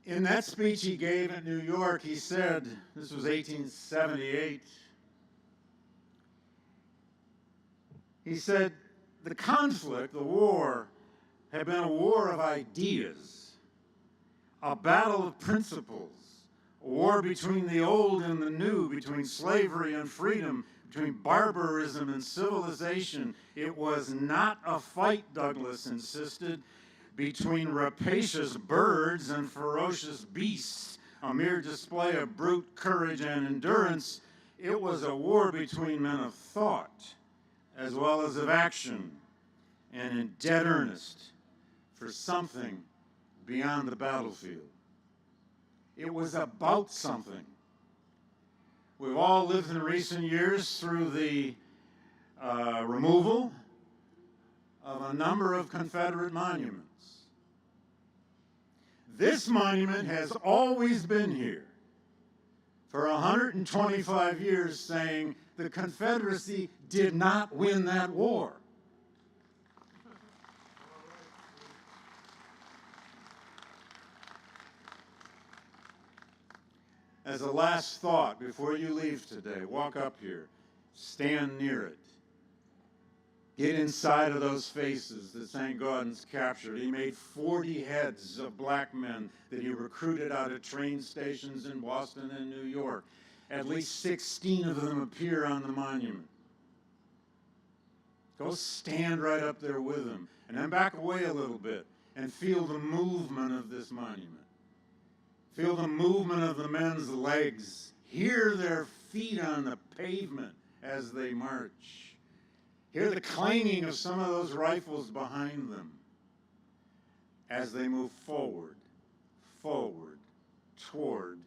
In that speech he gave in New York, he said, this was 1878, he said, the conflict, the war, had been a war of ideas, a battle of principles, a war between the old and the new, between slavery and freedom, between barbarism and civilization. It was not a fight, Douglass insisted, between rapacious birds and ferocious beasts, a mere display of brute courage and endurance. It was a war between men of thought as well as of action, and in dead earnest for something beyond the battlefield. It was about something. We've all lived in recent years through the removal of a number of Confederate monuments. This monument has always been here for 125 years, saying the Confederacy did not win that war. As a last thought, before you leave today, walk up here, stand near it. Get inside of those faces that St. Gaudens captured. He made 40 heads of black men that he recruited out of train stations in Boston and New York. At least 16 of them appear on the monument. Go stand right up there with them, and then back away a little bit and feel the movement of this monument. Feel the movement of the men's legs. Hear their feet on the pavement as they march. Hear the clanging of some of those rifles behind them as they move forward, toward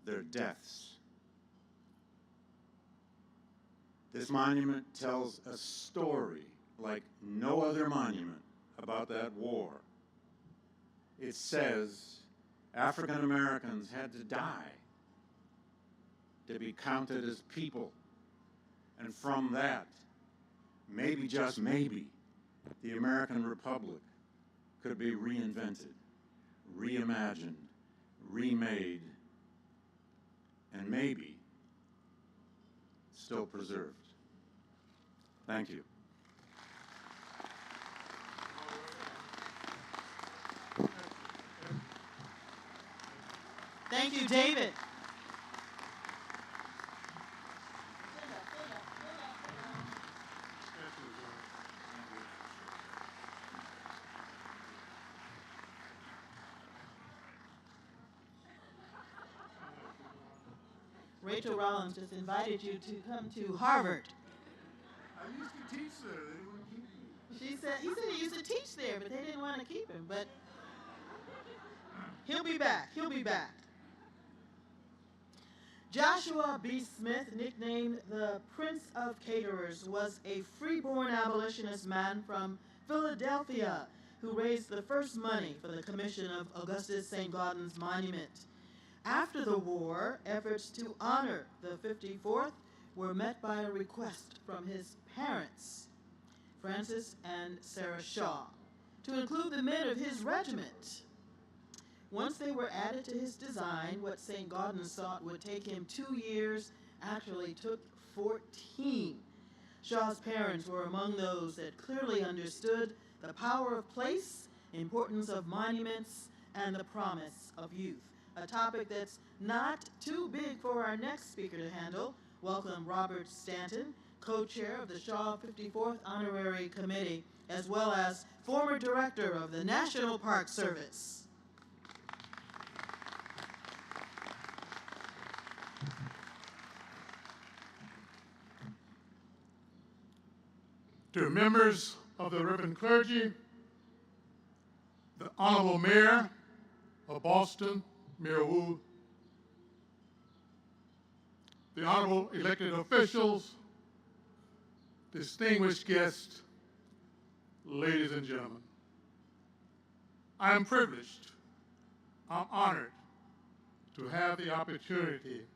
their deaths. This monument tells a story like no other monument about that war. It says African Americans had to die to be counted as people. And from that, maybe, just maybe, the American Republic could be reinvented, reimagined, remade, and maybe still preserved. Thank you. Thank you, David. Rachel Rollins just invited you to come to Harvard. I used to teach there. They wouldn't keep me. He said he used to teach there, but they didn't want to keep him. But he'll be back. He'll be back. Joshua B. Smith, nicknamed the Prince of Caterers, was a freeborn abolitionist man from Philadelphia who raised the first money for the commission of Augustus St. Gaudens's monument. After the war, efforts to honor the 54th were met by a request from his parents, Francis and Sarah Shaw, to include the men of his regiment. Once they were added to his design, what St. Gaudens thought would take him 2 years actually took 14. Shaw's parents were among those that clearly understood the power of place, importance of monuments, and the promise of youth, a topic that's not too big for our next speaker to handle. Welcome Robert Stanton, co-chair of the Shaw 54th Honorary Committee, as well as former director of the National Park Service. To members of the Reverend Clergy, the Honorable Mayor of Boston, Mayor Gould, the Honorable elected officials, distinguished guests, ladies and gentlemen. I am privileged, I'm honored to have the opportunity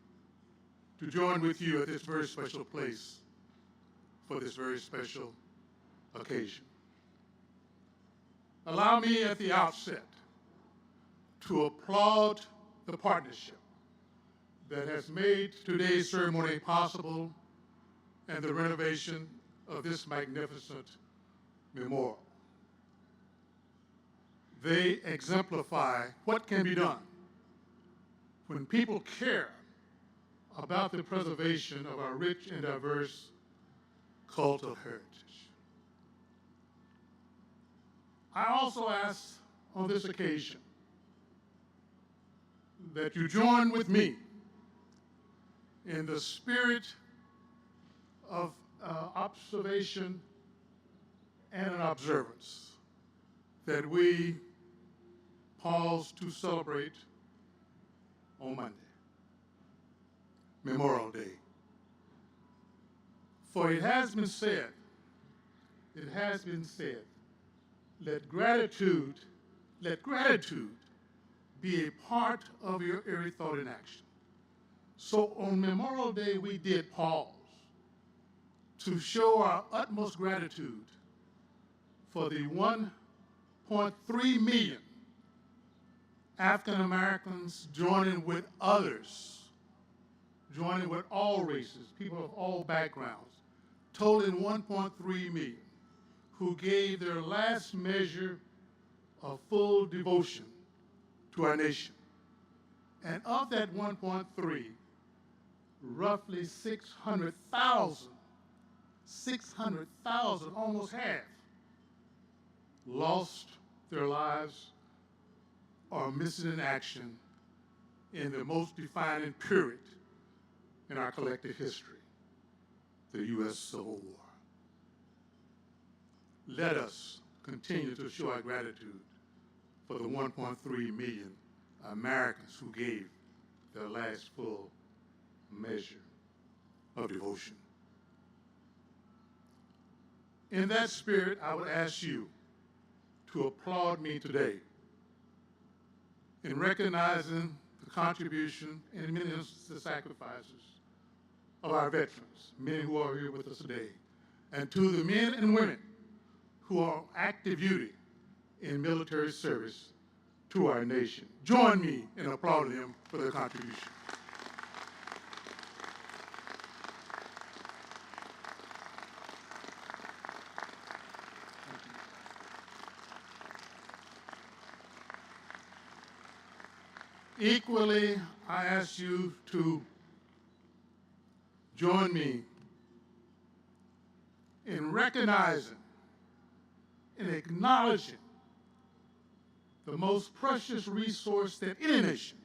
to join with you at this very special place for this very special occasion. Allow me at the outset to applaud the partnership that has made today's ceremony possible and the renovation of this magnificent memorial. They exemplify what can be done when people care about the preservation of our rich and diverse cultural heritage. I also ask on this occasion that you join with me in the spirit of observation and an observance that we pause to celebrate on Monday, Memorial Day. For it has been said, let gratitude be a part of your every thought and action. So on Memorial Day, we did pause to show our utmost gratitude for the 1.3 million African Americans joining with others, joining with all races, people of all backgrounds, totaling 1.3 million, who gave their last measure of full devotion to our nation. And of that 1.3, roughly 600,000, almost half, lost their lives or missing in action in the most defining period in our collective history, the U.S. Civil War. Let us continue to show our gratitude for the 1.3 million Americans who gave their last full measure of devotion. In that spirit, I would ask you to applaud me today in recognizing the contribution and many the sacrifices of our veterans, men who are here with us today, and to the men and women who are active duty in military service to our nation. Join me in applauding them for their contribution. Equally, I ask you to join me in recognizing and acknowledging the most precious resource that any nation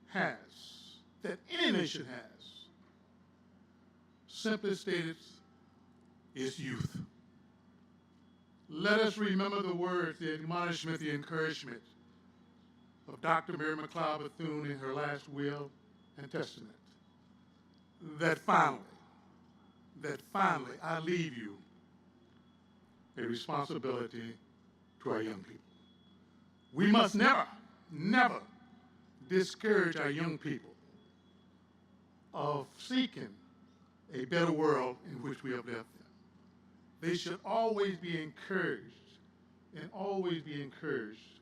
has, simply stated, is youth. Let us remember the words, the admonishment, the encouragement of Dr. Mary McLeod Bethune in her last will and testament, that finally, I leave you a responsibility to our young people. We must never, never discourage our young people of seeking a better world in which we have left them. They should always be encouraged and always be encouraged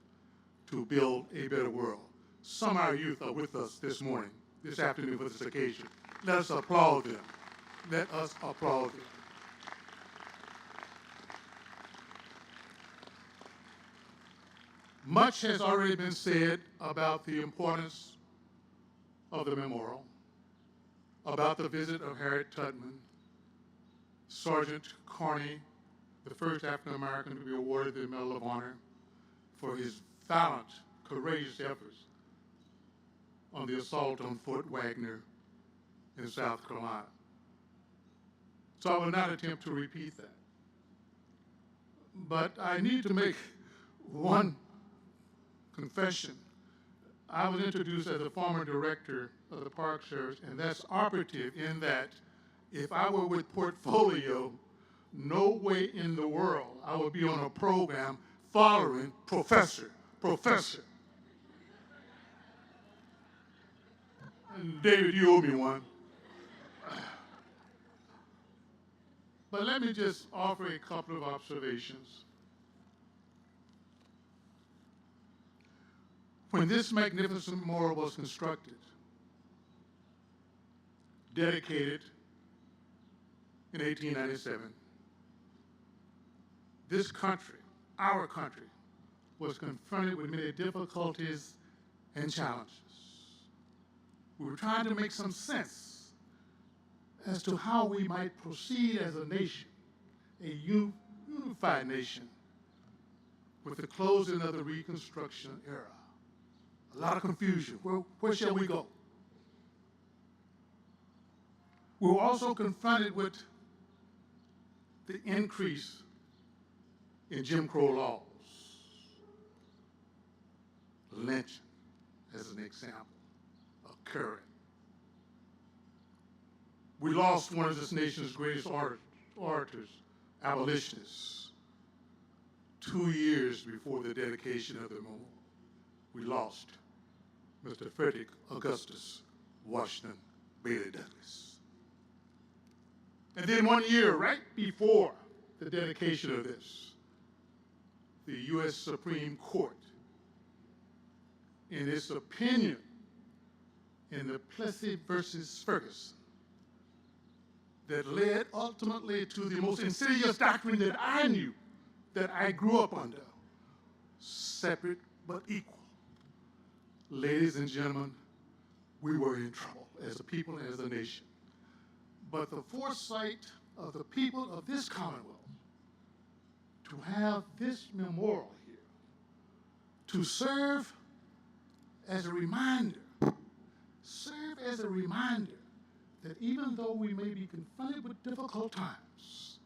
to build a better world. Some of our youth are with us this morning, this afternoon for this occasion. Let us applaud them. Let us applaud them. Much has already been said about the importance of the memorial, about the visit of Harriet Tubman, Sergeant Carney, the first African American to be awarded the Medal of Honor for his valiant, courageous efforts on the assault on Fort Wagner in South Carolina. So I will not attempt to repeat that. But I need to make one confession. I was introduced as a former director of the Park Service, and that's operative in that if I were with portfolio, no way in the world I would be on a program following professor. And David, you owe me one. But let me just offer a couple of observations. When this magnificent memorial was constructed, dedicated in 1897, this country, our country, was confronted with many difficulties and challenges. We were trying to make some sense as to how we might proceed as a nation, a unified nation, with the closing of the Reconstruction era. A lot of confusion. Where shall we go? We were also confronted with the increase in Jim Crow laws. Lynching, as an example, occurring. We lost one of this nation's greatest orators, abolitionists, 2 years before the dedication of the memorial. We lost Mr. Frederick Augustus Washington Bailey Douglas. And then 1 year, right before the dedication of this, the U.S. Supreme Court, in its opinion in the Plessy versus Ferguson, that led ultimately to the most insidious doctrine that I knew, that I grew up under, separate but equal. Ladies and gentlemen, we were in trouble as a people and as a nation. But the foresight of the people of this Commonwealth to have this memorial here, to serve as a reminder, that even though we may be confronted with difficult times,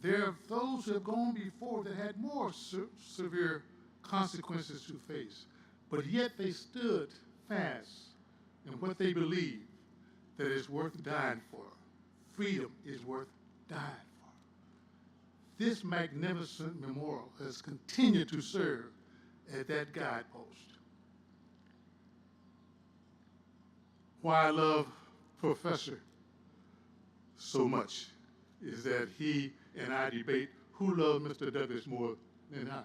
there are those who have gone before that had more severe consequences to face, but yet they stood fast in what they believe that is worth dying for. Freedom is worth dying for. This magnificent memorial has continued to serve as that guidepost. Why I love Professor so much is that he and I debate who loved Mr. Douglas more than I.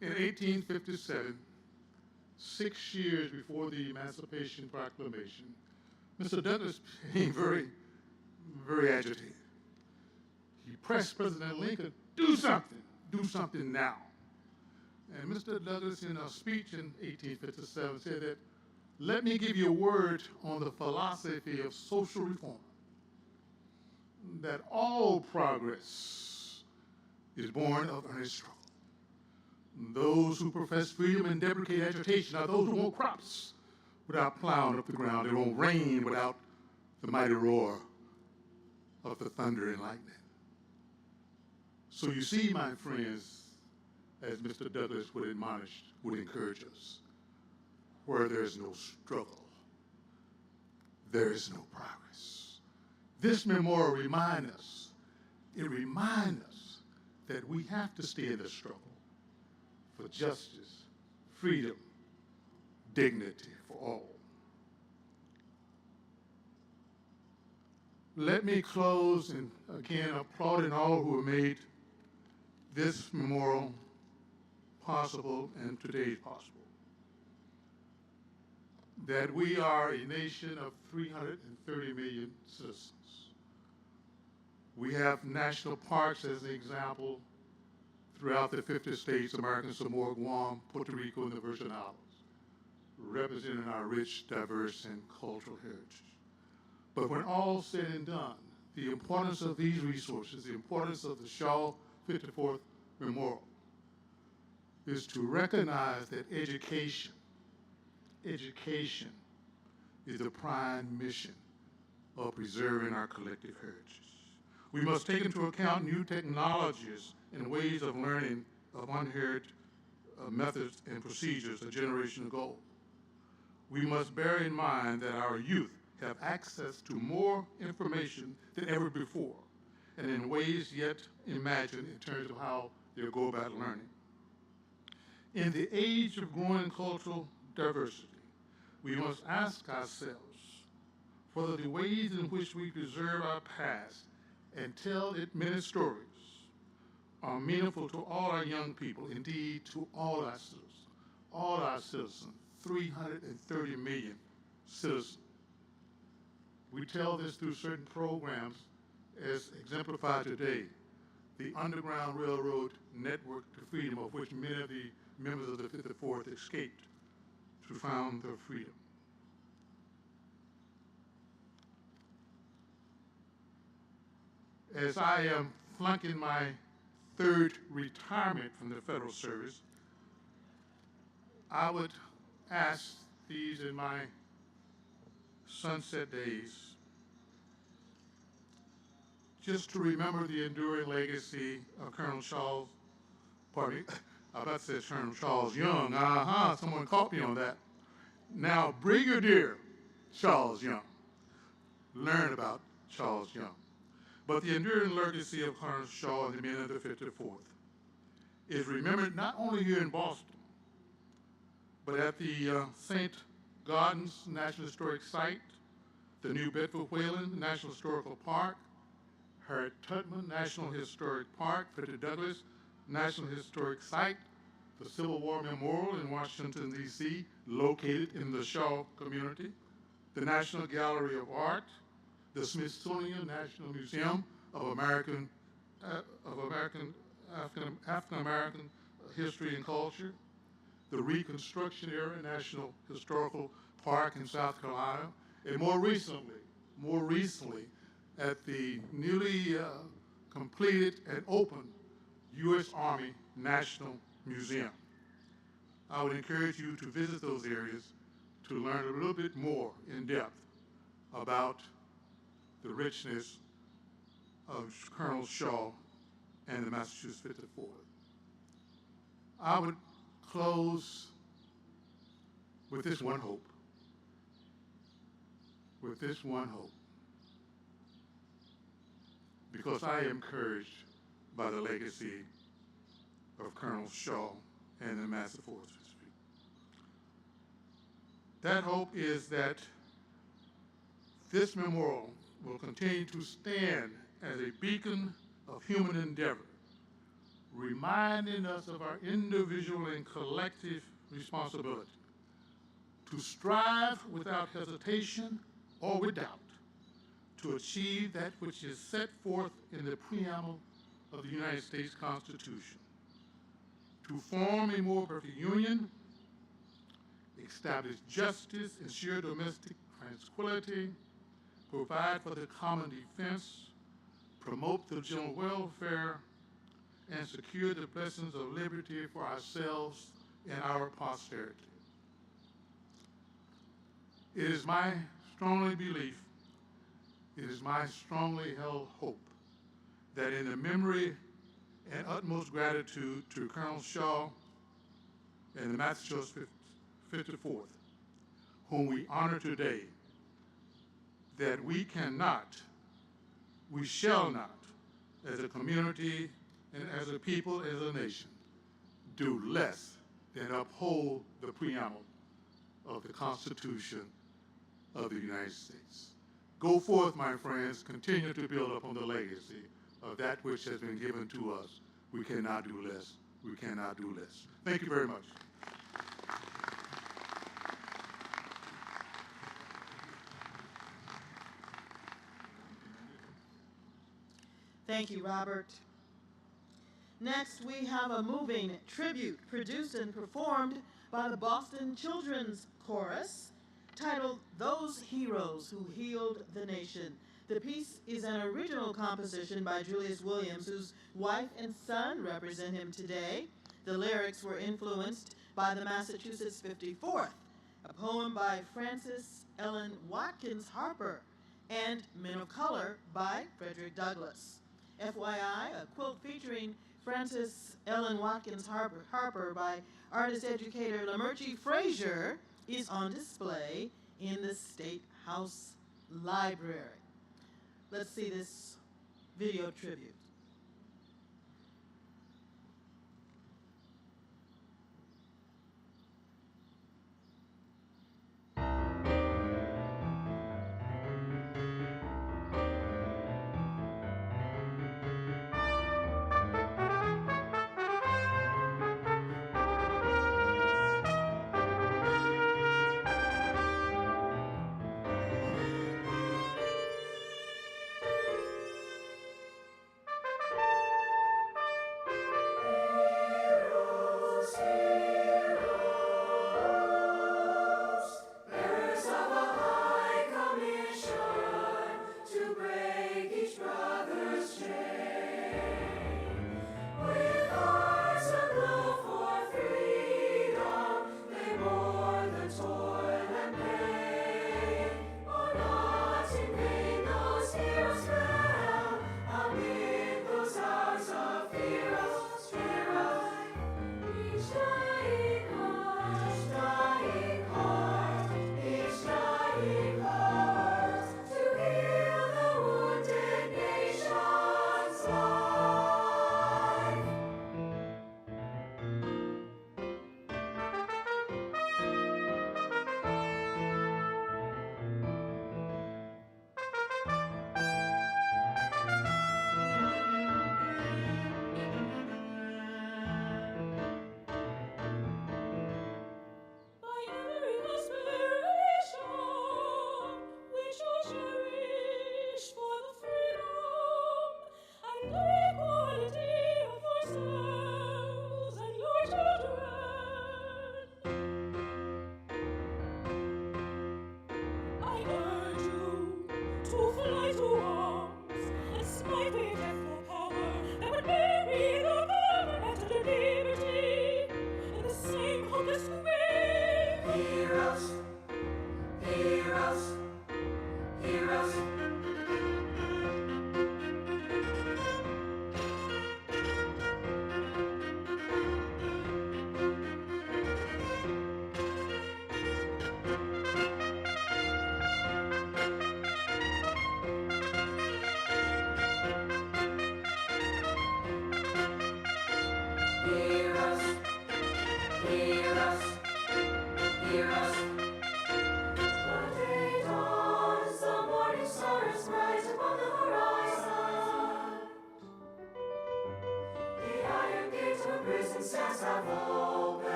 In 1857, 6 years before the Emancipation Proclamation, Mr. Douglas became very, very agitated. He pressed President Lincoln, do something now. And Mr. Douglas, in a speech in 1857, said that, let me give you a word on the philosophy of social reform, that all progress is born of earnest struggle. Those who profess freedom and deprecate agitation are those who want crops without plowing up the ground. They want rain without the mighty roar of the thunder and lightning. So you see, my friends, as Mr. Douglas would admonish, would encourage us, where there is no struggle, there is no progress. This memorial reminds us, that we have to stay in the struggle for justice, freedom, dignity for all. Let me close and again applauding all who have made this memorial possible and today possible. That we are a nation of 330 million citizens. We have national parks as an example throughout the 50 states, American Samoa, Guam, Puerto Rico, and the Virgin Islands, representing our rich, diverse, and cultural heritage. But when all said and done, the importance of these resources, the importance of the Shaw 54th Memorial, is to recognize that education is the prime mission of preserving our collective heritage. We must take into account new technologies and ways of learning of unheard methods and procedures a generation ago. We must bear in mind that our youth have access to more information than ever before, and in ways yet imagined in terms of how they'll go about learning. In the age of growing cultural diversity, we must ask ourselves whether the ways in which we preserve our past and tell it many stories are meaningful to all our young people, indeed to all our citizens, 330 million citizens. We tell this through certain programs as exemplified today, the Underground Railroad Network to Freedom, of which many of the members of the 54th escaped to found their freedom. As I am flunking my third retirement from the federal service, I would ask these in my sunset days just to remember the enduring legacy of Colonel Charles, pardon me, I was about to say Colonel Charles Young. Someone caught me on that. Now, Brigadier Charles Young. Learn about Charles Young. But the enduring legacy of Colonel Shaw and the men of the 54th is remembered not only here in Boston, but at the St. Gaudens National Historic Site, the New Bedford-Whalen National Historical Park, Harriet Tubman National Historic Park, Frederick Douglass National Historic Site, the Civil War Memorial in Washington, D.C., located in the Shaw community, the National Gallery of Art, the Smithsonian National Museum of African American history and culture, the Reconstruction Era National Historical Park in South Carolina, and more recently, at the newly completed and opened U.S. Army National Museum. I would encourage you to visit those areas to learn a little bit more in depth about the richness of Colonel Shaw and the Massachusetts 54th. I would close with this one hope. Because I am encouraged by the legacy of Colonel Shaw and the Massive Forces. That hope is that this memorial will continue to stand as a beacon of human endeavor, reminding us of our individual and collective responsibility to strive without hesitation or with doubt to achieve that which is set forth in the preamble of the United States Constitution, to form a more perfect union, establish justice, ensure domestic tranquility, provide for the common defense, promote the general welfare, and secure the blessings of liberty for ourselves and our posterity. It is my strong belief it is my strongly held hope that in the memory and utmost gratitude to Colonel Shaw and the Massachusetts 54th, whom we honor today, that we shall not, as a community and as a people, as a nation, do less than uphold the preamble of the Constitution of the United States. Go forth, my friends, continue to build upon the legacy of that which has been given to us. We cannot do less. We cannot do less. Thank you very much. Thank you, Robert. Next, we have a moving tribute produced and performed by the Boston Children's Chorus titled "Those Heroes Who Healed the Nation." The piece is an original composition by Julius Williams, whose wife and son represent him today. The lyrics were influenced by the Massachusetts 54th, a poem by Frances Ellen Watkins Harper, and Men of Color by Frederick Douglass. FYI, a quilt featuring Frances Ellen Watkins Harper by artist-educator Lamerchi Frazier is on display in the State House Library. Let's see this video tribute. Those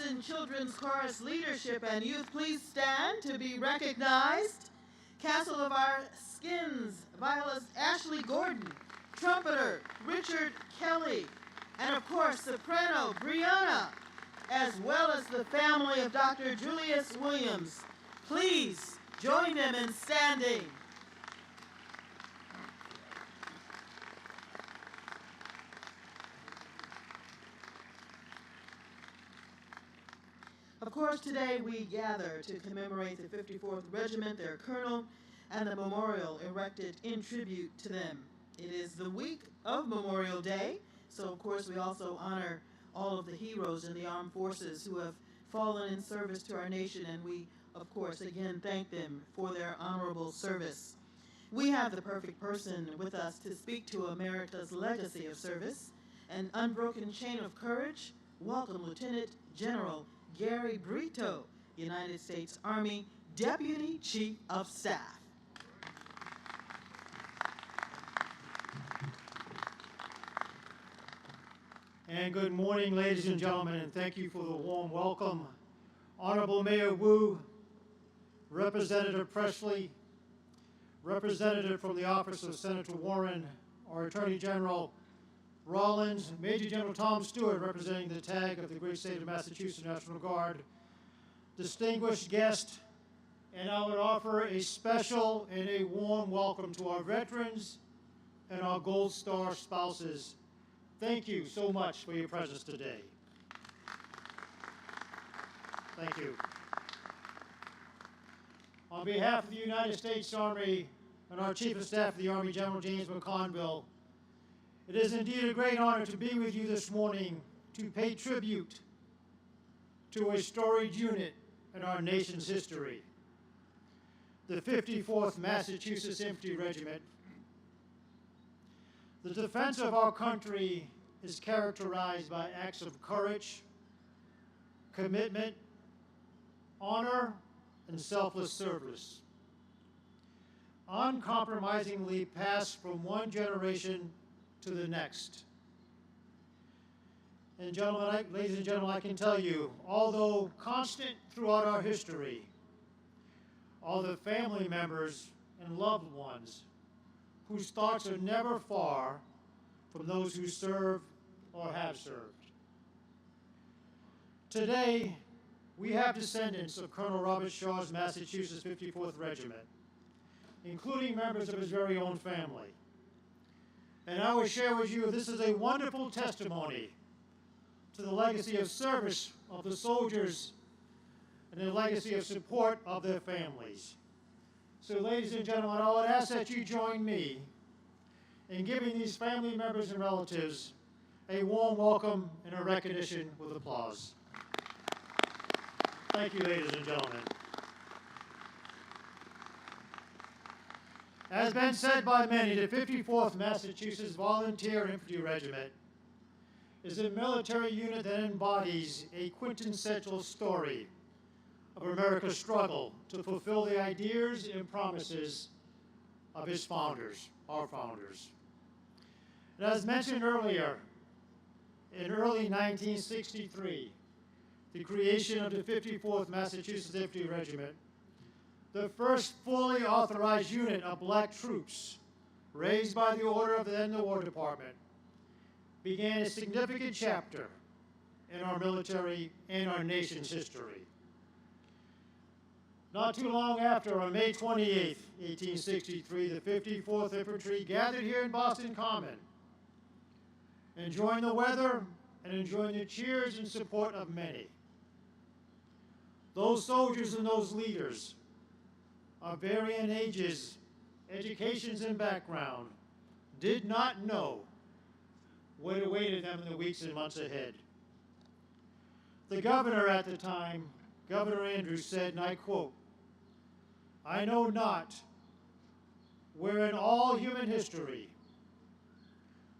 Boston Children's Chorus leadership and youth, please stand to be recognized. Castle of Our Skins violinist Ashley Gordon, trumpeter Richard Kelly, and of course soprano Brianna, as well as the family of Dr. Julius Williams. Please join them in standing. Of course, today we gather to commemorate the 54th Regiment, their colonel, and the memorial erected in tribute to them. It is the week of Memorial Day, so of course we also honor all of the heroes in the armed forces who have fallen in service to our nation, and we, of course, again thank them for their honorable service. We have the perfect person with us to speak to America's legacy of service, an unbroken chain of courage. Welcome, Lieutenant General Gary Brito, United States Army Deputy Chief of Staff. And good morning, ladies and gentlemen, and thank you for the warm welcome. Honorable Mayor Wu, Representative Presley, Representative from the Office of Senator Warren, our Attorney General Rollins, Major General Tom Stewart, representing the TAG of the great state of Massachusetts National Guard, distinguished guest, and I would offer a special and a warm welcome to our veterans and our Gold Star spouses. Thank you so much for your presence today. Thank you. On behalf of the United States Army and our Chief of Staff of the Army, General James McConville, it is indeed a great honor to be with you this morning to pay tribute to a storied unit in our nation's history, the 54th Massachusetts Infantry Regiment. The defense of our country is characterized by acts of courage, commitment, honor, and selfless service, uncompromisingly passed from one generation to the next. And gentlemen, ladies and gentlemen, I can tell you, although constant throughout our history, all the family members and loved ones whose thoughts are never far from those who serve or have served. Today, we have descendants of Colonel Robert Shaw's Massachusetts 54th Regiment, including members of his very own family. And I will share with you, this is a wonderful testimony to the legacy of service of the soldiers and the legacy of support of their families. So ladies and gentlemen, I would ask that you join me in giving these family members and relatives a warm welcome and a recognition with applause. Thank you, ladies and gentlemen. As been said by many, the 54th Massachusetts Volunteer Infantry Regiment is a military unit that embodies a quintessential story of America's struggle to fulfill the ideas and promises of its founders, our founders. And as mentioned earlier, in early 1963, the creation of the 54th Massachusetts Infantry Regiment, the first fully authorized unit of black troops raised by the order of the War Department, began a significant chapter in our military and our nation's history. Not too long after, on May 28, 1863, the 54th Infantry gathered here in Boston Common, enjoying the weather and enjoying the cheers and support of many. Those soldiers and those leaders of varying ages, educations, and background did not know what awaited them in the weeks and months ahead. The governor at the time, Governor Andrews, said, and I quote, "I know not where in all human history,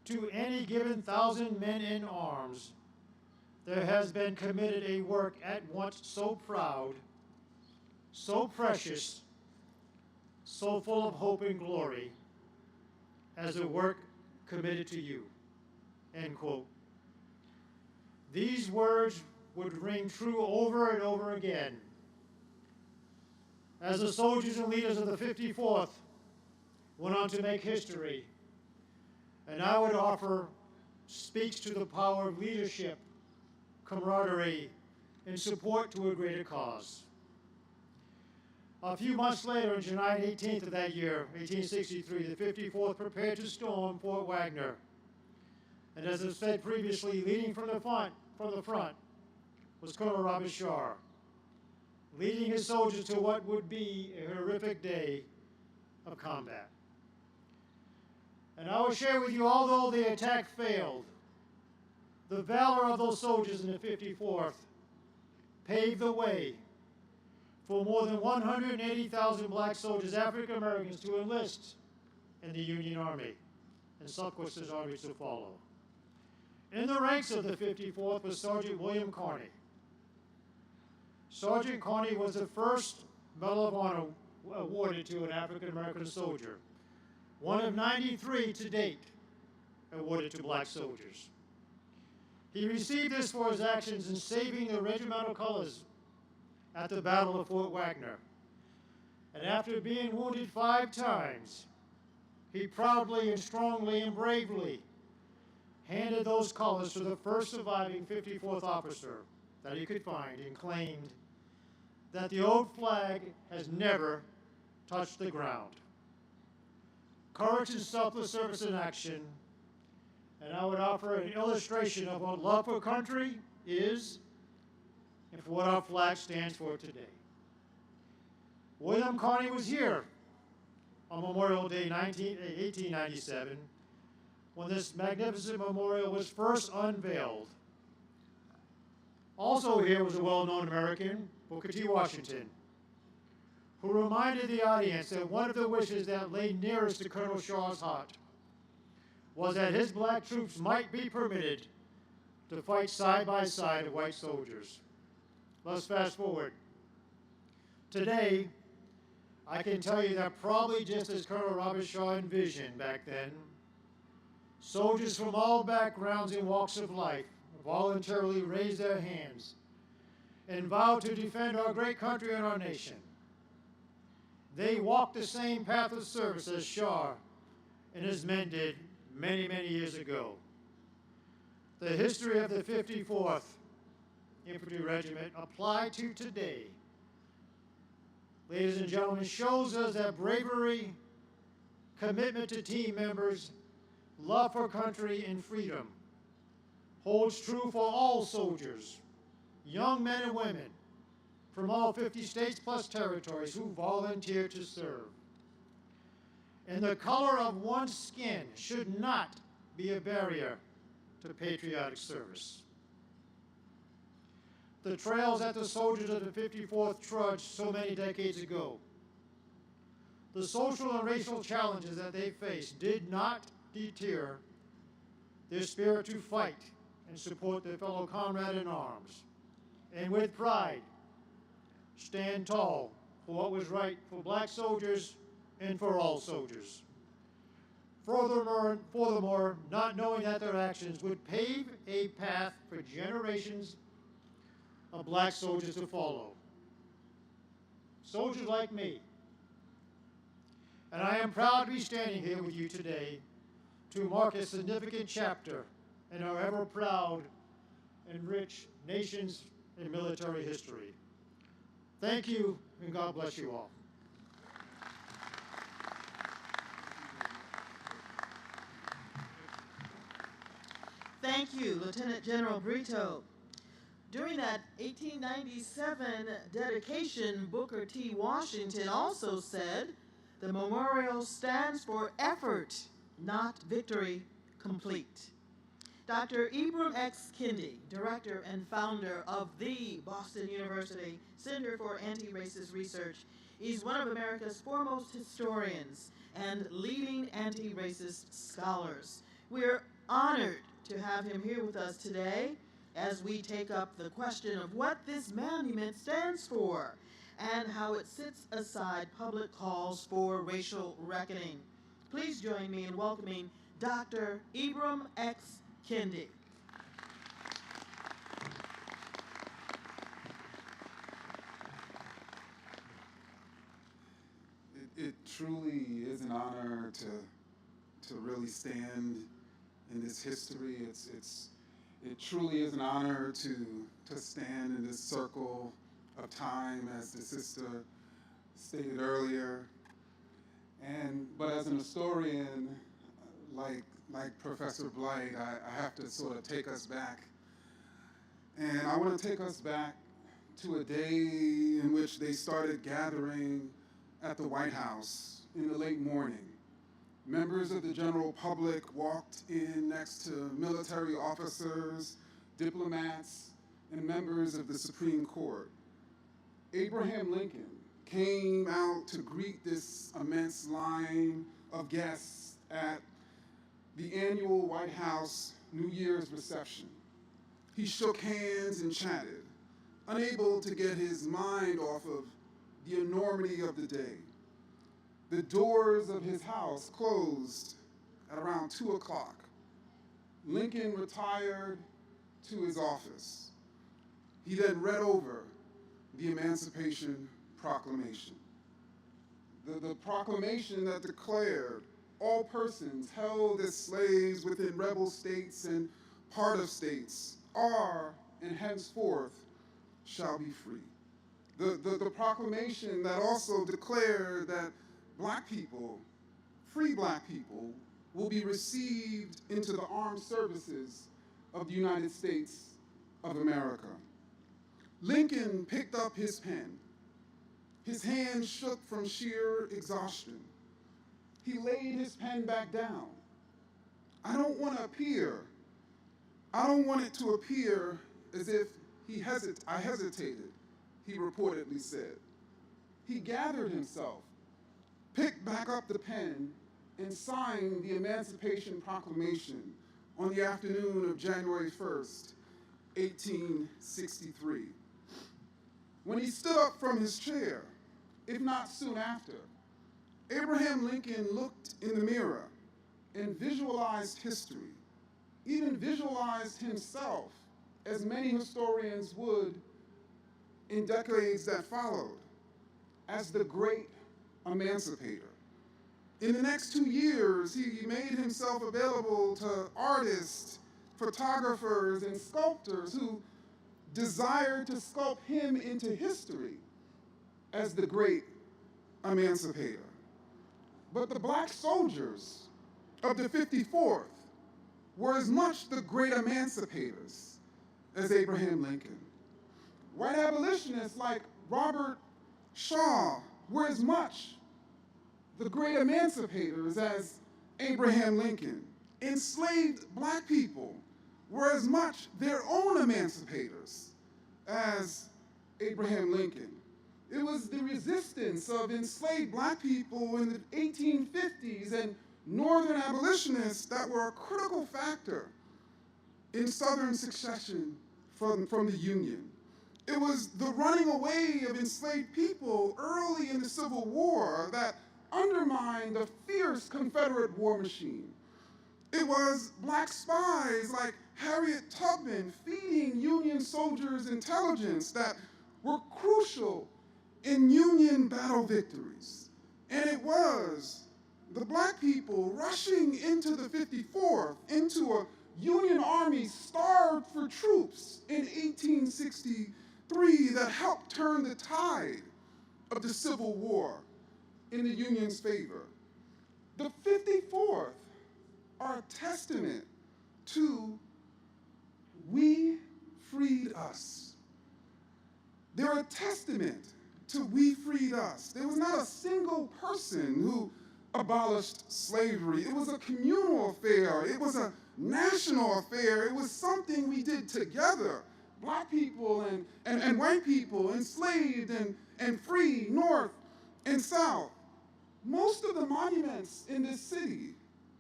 to any given 1,000 men in arms, there has been committed a work at once so proud, so precious, so full of hope and glory, as the work committed to you," end quote. These words would ring true over and over again. As the soldiers and leaders of the 54th went on to make history, and I would offer speaks to the power of leadership, camaraderie, and support to a greater cause. A few months later, on July 18th of that year, 1863, the 54th prepared to storm Fort Wagner. And as I said previously, leading from the front was Colonel Robert Shaw, leading his soldiers to what would be a horrific day of combat. And I will share with you, although the attack failed, the valor of those soldiers in the 54th paved the way for more than 180,000 black soldiers, African Americans, to enlist in the Union Army, and subsequent armies to follow. In the ranks of the 54th was Sergeant William Carney. Sergeant Carney was the first Medal of Honor awarded to an African American soldier, one of 93 to date awarded to black soldiers. He received this for his actions in saving the regimental colors at the Battle of Fort Wagner. And after being wounded 5 times, he proudly and strongly and bravely handed those colors to the first surviving 54th officer that he could find and claimed that the old flag has never touched the ground. Courage and selfless service in action, and I would offer an illustration of what love for country is and for what our flag stands for today. William Carney was here on Memorial Day 1897 when this magnificent memorial was first unveiled. Also here was a well-known American, Booker T. Washington, who reminded the audience that one of the wishes that lay nearest to Colonel Shaw's heart was that his black troops might be permitted to fight side by side with white soldiers. Let's fast forward. Today, I can tell you that probably just as Colonel Robert Shaw envisioned back then, soldiers from all backgrounds and walks of life voluntarily raised their hands and vowed to defend our great country and our nation. They walked the same path of service as Shaw and his men did many, many years ago. The history of the 54th Infantry Regiment applied to today, ladies and gentlemen, shows us that bravery, commitment to team members, love for country and freedom holds true for all soldiers, young men and women from all 50 states plus territories who volunteer to serve. And the color of one's skin should not be a barrier to patriotic service. The trails that the soldiers of the 54th trudged so many decades ago, the social and racial challenges that they faced did not deter their spirit to fight and support their fellow comrade in arms, and with pride, stand tall for what was right for black soldiers and for all soldiers. Furthermore, not knowing that their actions would pave a path for generations of black soldiers to follow. Soldiers like me. And I am proud to be standing here with you today to mark a significant chapter in our ever proud and rich nation's and military history. Thank you, and God bless you all. Thank you, Lieutenant General Brito. During that 1897 dedication, Booker T. Washington also said, "The memorial stands for effort, not victory complete." Dr. Ibram X. Kendi, director and founder of the Boston University Center for Anti-Racist Research, is one of America's foremost historians and leading anti-racist scholars. We're honored to have him here with us today as we take up the question of what this monument stands for and how it sets aside public calls for racial reckoning. Please join me in welcoming Dr. Ibram X. Kendi. truly is an honor to really stand in this history. It truly is an honor to stand in this circle of time, as the sister stated earlier. But as an historian, like Professor Blight, I have to sort of take us back. And I want to take us back to a day in which they started gathering at the White House in the late morning. Members of the general public walked in next to military officers, diplomats, and members of the Supreme Court. Abraham Lincoln came out to greet this immense line of guests at the annual White House New Year's reception. He shook hands and chatted, unable to get his mind off of the enormity of the day. The doors of his house closed at around 2 o'clock. Lincoln retired to his office. He then read over the Emancipation Proclamation. The proclamation that declared all persons held as slaves within rebel states and part of states are and henceforth shall be free. The proclamation that also declared that Black people, free Black people, will be received into the armed services of the United States of America. Lincoln picked up his pen. His hand shook from sheer exhaustion. He laid his pen back down. I don't want it to appear as if I hesitated, he reportedly said. He gathered himself, picked back up the pen, and signed the Emancipation Proclamation on the afternoon of January 1st, 1863. When he stood up from his chair, if not soon after, Abraham Lincoln looked in the mirror and visualized history, even visualized himself, as many historians would in decades that followed, as the great emancipator. In the next 2 years, he made himself available to artists, photographers, and sculptors who desired to sculpt him into history as the great emancipator. But the Black soldiers of the 54th were as much the great emancipators as Abraham Lincoln. White abolitionists like Robert Shaw were as much the great emancipators as Abraham Lincoln. Enslaved Black people were as much their own emancipators as Abraham Lincoln. It was the resistance of enslaved Black people in the 1850s and Northern abolitionists that were a critical factor in Southern secession from the Union. It was the running away of enslaved people early in the Civil War that undermined the fierce Confederate war machine. It was Black spies like Harriet Tubman feeding Union soldiers intelligence that were crucial in Union battle victories. And it was the Black people rushing into the 54th, into a Union army starved for troops in 1863 that helped turn the tide of the Civil War in the Union's favor. The 54th are a testament to we freed us. They're a testament to we freed us. There was not a single person who abolished slavery. It was a communal affair. It was a national affair. It was something we did together. Black people and white people, enslaved and free, North and South. Most of the monuments in this city,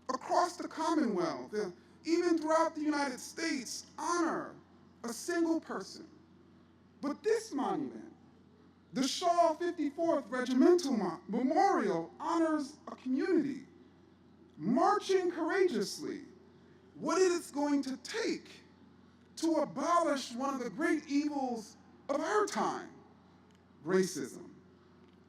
across the Commonwealth, even throughout the United States, honor a single person. But this monument, the Shaw 54th Regimental Memorial, honors a community marching courageously. What it is going to take to abolish one of the great evils of our time, racism.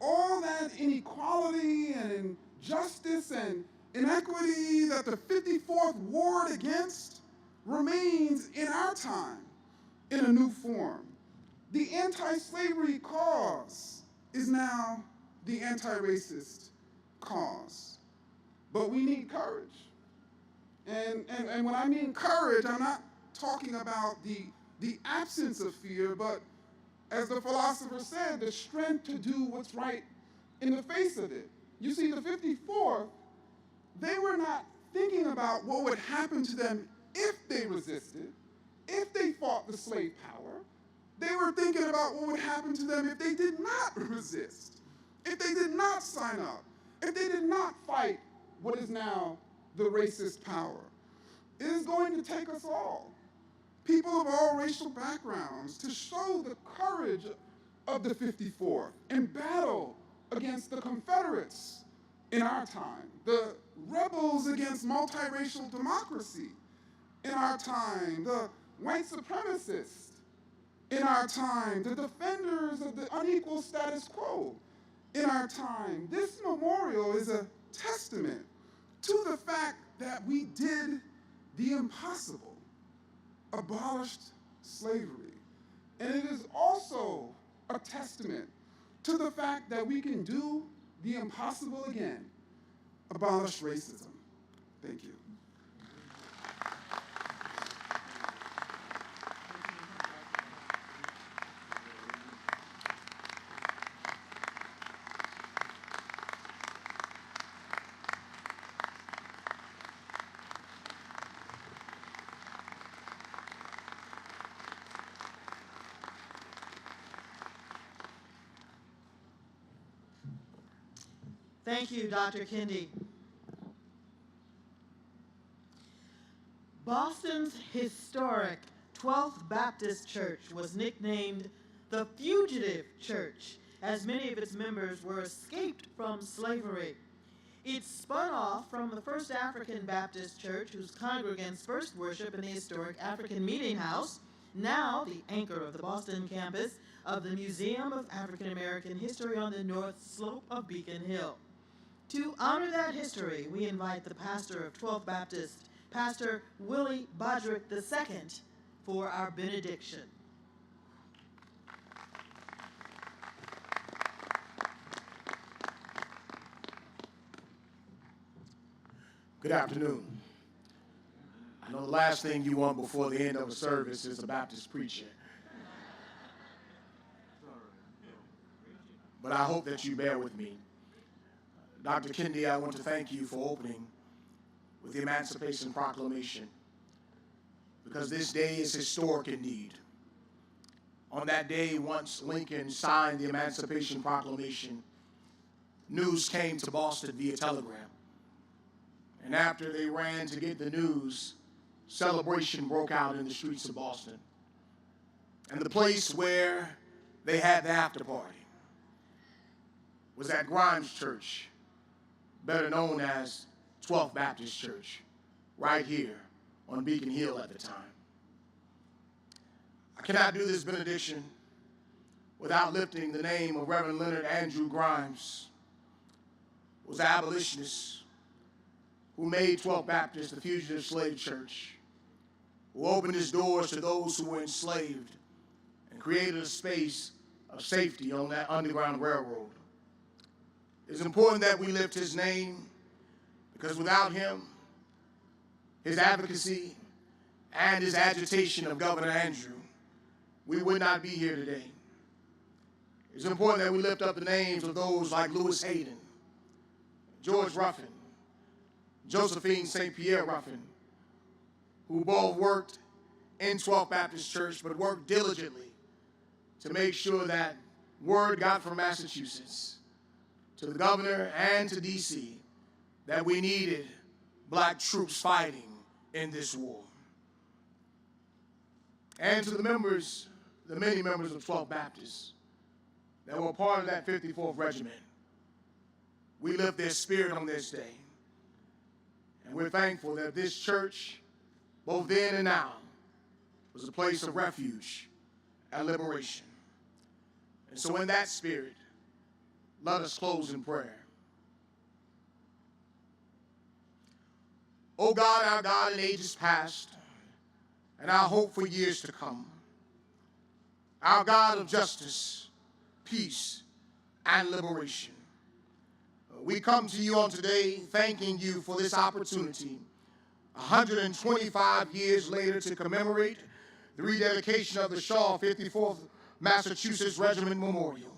All that inequality and justice and inequity that the 54th warred against remains in our time in a new form. The anti-slavery cause is now the anti-racist cause. But we need courage. And when I mean courage, I'm not talking about the absence of fear, but as the philosopher said, the strength to do what's right in the face of it. You see, the 54th, they were not thinking about what would happen to them if they resisted, if they fought the slave power. They were thinking about what would happen to them if they did not resist, if they did not sign up, if they did not fight what is now the racist power. It is going to take us all, people of all racial backgrounds, to show the courage of the 54th and battle against the Confederates in our time, the rebels against multiracial democracy in our time, the white supremacists in our time, the defenders of the unequal status quo in our time. This memorial is a testament to the fact that we did the impossible, abolished slavery. And it is also a testament to the fact that we can do the impossible again, abolish racism. Thank you. Thank you, Dr. Kendi. Boston's historic 12th Baptist Church was nicknamed the Fugitive Church, as many of its members were escaped from slavery. It spun off from the First African Baptist Church, whose congregants first worship in the historic African Meeting House, now the anchor of the Boston campus of the Museum of African American History on the north slope of Beacon Hill. To honor that history, we invite the pastor of 12th Baptist, Pastor Willie Bodrick II, for our benediction. Good afternoon. I know the last thing you want before the end of a service is a Baptist preacher. But I hope that you bear with me. Dr. Kendi, I want to thank you for opening with the Emancipation Proclamation, because this day is historic indeed. On that day, once Lincoln signed the Emancipation Proclamation, news came to Boston via telegram. And after they ran to get the news, celebration broke out in the streets of Boston. And the place where they had the after party was at Grimes Church, better known as 12th Baptist Church, right here on Beacon Hill at the time. I cannot do this benediction without lifting the name of Reverend Leonard Andrew Grimes, who was an abolitionist who made 12th Baptist the fugitive slave church, who opened his doors to those who were enslaved and created a space of safety on that Underground Railroad. It's important that we lift his name, because without him, his advocacy, and his agitation of Governor Andrew, we would not be here today. It's important that we lift up the names of those like Lewis Hayden, George Ruffin, Josephine St. Pierre Ruffin, who both worked in 12th Baptist Church, but worked diligently to make sure that word got from Massachusetts to the governor and to D.C. that we needed black troops fighting in this war. And to the members, the many members of 12th Baptist that were part of that 54th Regiment, we lift their spirit on this day. And we're thankful that this church, both then and now, was a place of refuge and liberation. And so in that spirit, let us close in prayer. O God, our God in ages past, and our hope for years to come, our God of justice, peace, and liberation, we come to you on today thanking you for this opportunity, 125 years later, to commemorate the rededication of the Shaw 54th Massachusetts Regiment Memorial.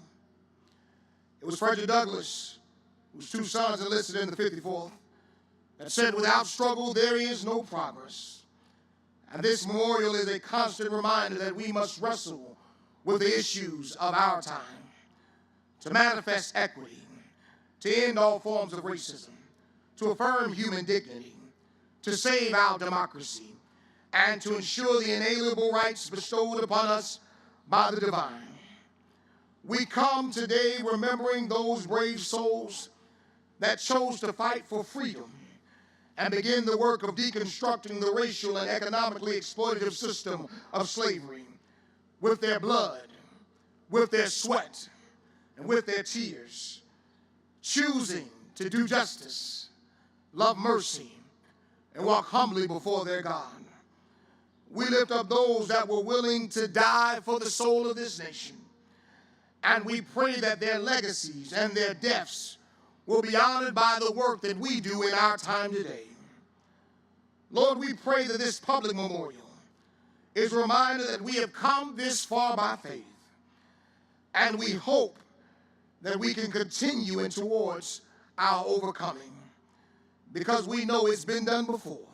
It was Frederick Douglass, whose two sons enlisted in the 54th, that said, "Without struggle, there is no progress." And this memorial is a constant reminder that we must wrestle with the issues of our time, to manifest equity, to end all forms of racism, to affirm human dignity, to save our democracy, and to ensure the inalienable rights bestowed upon us by the divine. We come today remembering those brave souls that chose to fight for freedom and begin the work of deconstructing the racial and economically exploitative system of slavery with their blood, with their sweat, and with their tears, choosing to do justice, love mercy, and walk humbly before their God. We lift up those that were willing to die for the soul of this nation, and we pray that their legacies and their deaths will be honored by the work that we do in our time today. Lord, we pray that this public memorial is a reminder that we have come this far by faith, and we hope that we can continue in towards our overcoming, because we know it's been done before,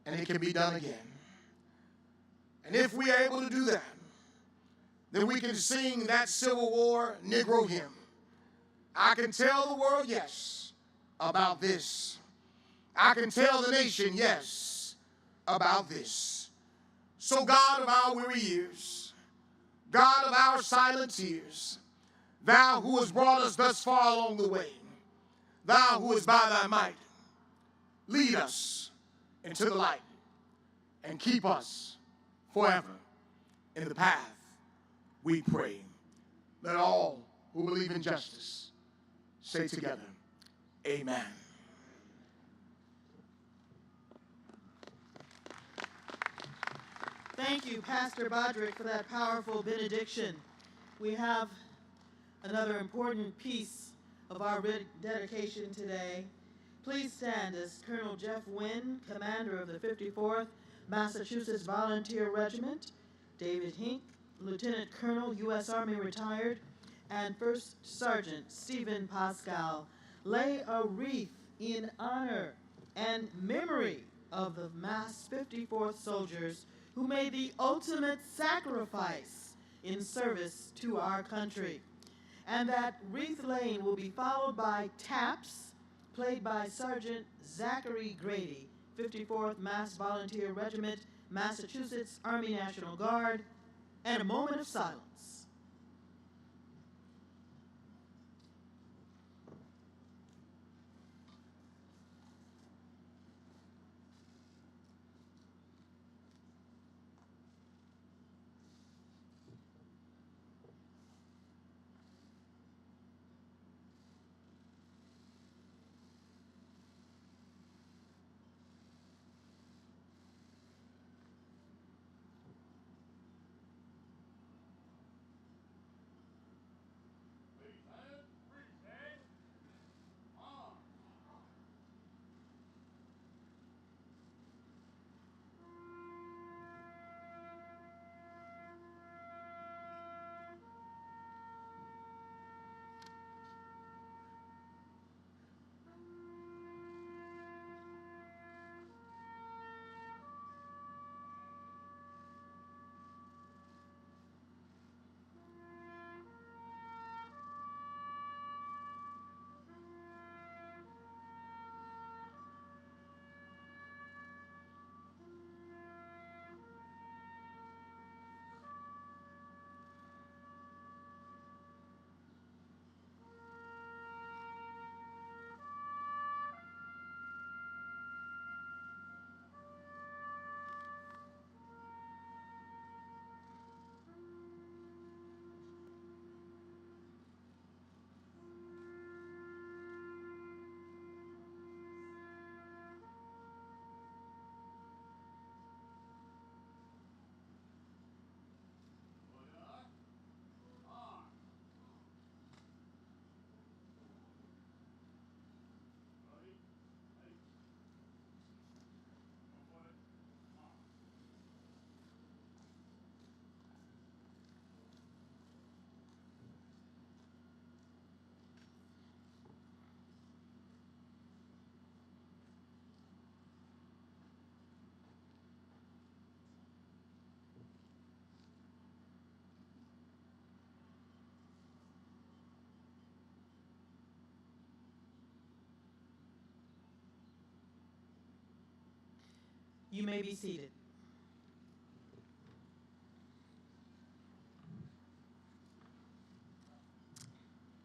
and it can be done again. And if we are able to do that, then we can sing that Civil War Negro hymn. I can tell the world yes about this. I can tell the nation yes about this. So God of our weary years, God of our silent tears, thou who hast brought us thus far along the way, thou who is by thy might, lead us into the light and keep us forever in the path we pray. Let all who believe in justice say together, amen. Thank you, Pastor Bodrick, for that powerful benediction. We have another important piece of our rededication today. Please stand as Colonel Jeff Wynn, commander of the 54th Massachusetts Volunteer Regiment, David Hink, Lieutenant Colonel, U.S. Army retired, and First Sergeant Stephen Pascal lay a wreath in honor and memory of the mass 54th soldiers who made the ultimate sacrifice in service to our country. And that wreath laying will be followed by taps, played by Sergeant Zachary Grady, 54th Mass Volunteer Regiment, Massachusetts Army National Guard, and a moment of silence. You may be seated.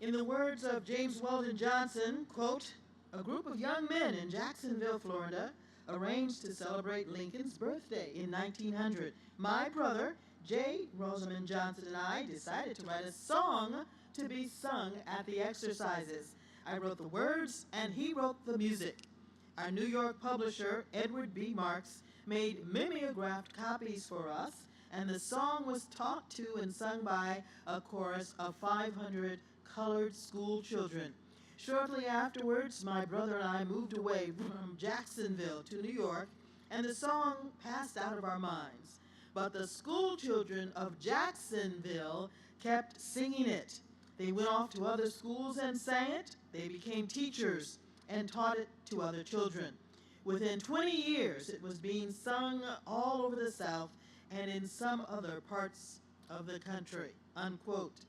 In the words of James Weldon Johnson, quote, "A group of young men in Jacksonville, Florida, arranged to celebrate Lincoln's birthday in 1900. My brother, J. Rosamond Johnson, and I decided to write a song to be sung at the exercises. I wrote the words, and he wrote the music. Our New York publisher, Edward B. Marks, made mimeographed copies for us, and the song was taught to and sung by a chorus of 500 colored school children. Shortly afterwards, my brother and I moved away from Jacksonville to New York, and the song passed out of our minds. But the school children of Jacksonville kept singing it. They went off to other schools and sang it. They became teachers and taught it to other children. Within 20 years, it was being sung all over the South and in some other parts of the country," unquote.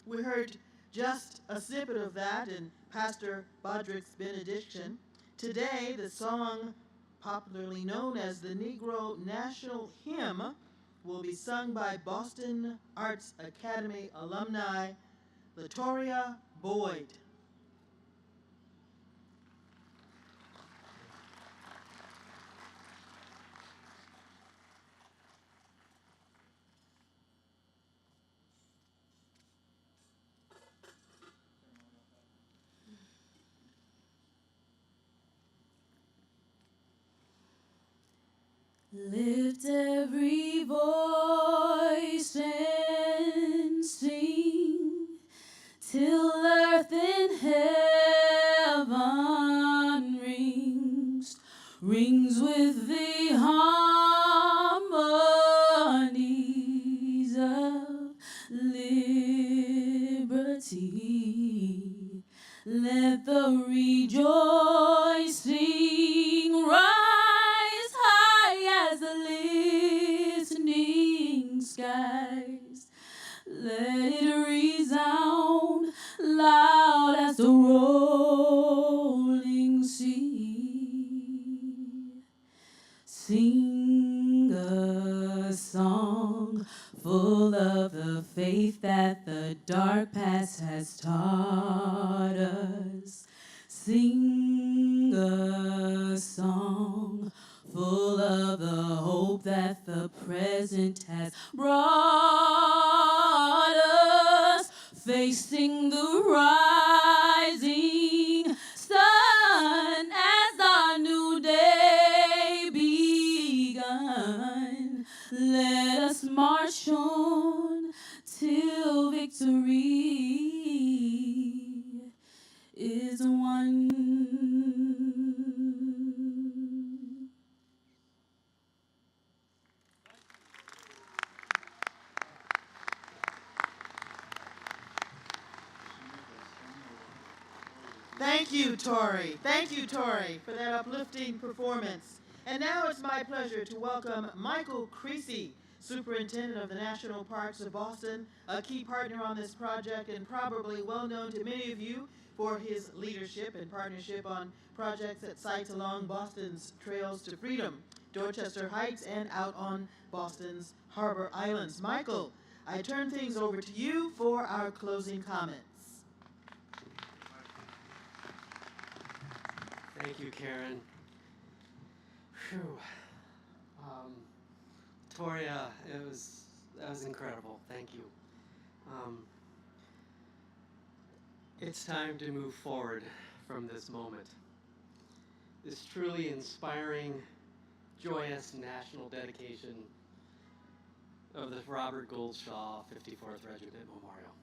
We heard just a snippet of that in Pastor Bodrick's Benediction. Today, the song, popularly known as the Negro National Hymn, will be sung by Boston Arts Academy alumni Latoria Boyd. Lift every voice and sing till earth and heaven rings with the harmonies of liberty. Let the rejoicing rise high as the listening skies. Let it resound loud as the rolling sea. Sing a song full of the faith that the dark past has taught us. Sing a song full of the hope that the present has brought us. Facing the rising sun as our new day begun. Let us march on till victory is won. Thank you, Tori. Thank you, Tori, for that uplifting performance. And now it's my pleasure to welcome Michael Creasy, Superintendent of the National Parks of Boston, a key partner on this project and probably well known to many of you for his leadership and partnership on projects at sites along Boston's Trails to Freedom, Dorchester Heights, and out on Boston's Harbor Islands. Michael, I turn things over to you for our closing comments. Thank you, Karen. Whew. Toria, that was incredible. Thank you. It's time to move forward from this moment. This truly inspiring, joyous national dedication of the Robert Gould Shaw 54th Regiment Memorial.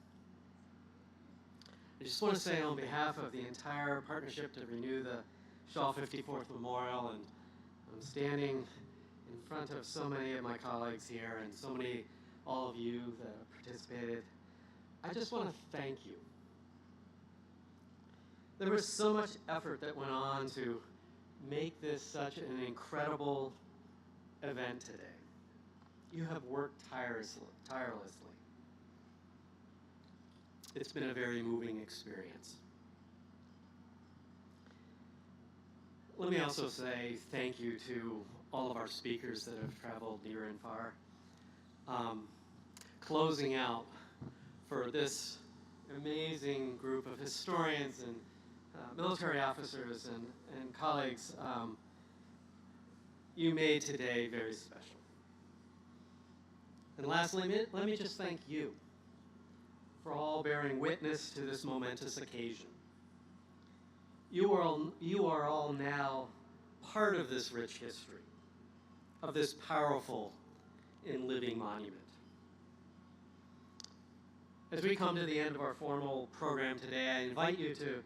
I just want to say on behalf of the entire partnership to renew the Shaw 54th Memorial, and I'm standing in front of so many of my colleagues here and so many, all of you that have participated. I just want to thank you. There was so much effort that went on to make this such an incredible event today. You have worked tirelessly. It's been a very moving experience. Let me also say thank you to all of our speakers that have traveled near and far. Closing out for this amazing group of historians and military officers and colleagues, you made today very special. And lastly, let me just thank you for all bearing witness to this momentous occasion. You are all now part of this rich history, of this powerful and living monument. As we come to the end of our formal program today, I invite you to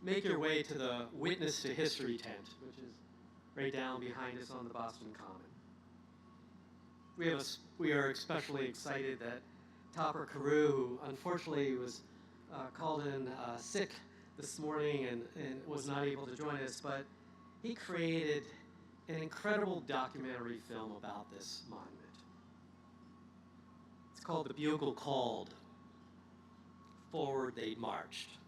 make your way to the Witness to History tent, which is right down behind us on the Boston Common. We are especially excited that Topper Carew, who unfortunately was called in sick this morning and was not able to join us, but he created an incredible documentary film about this monument. It's called The Bugle Called, Forward They Marched.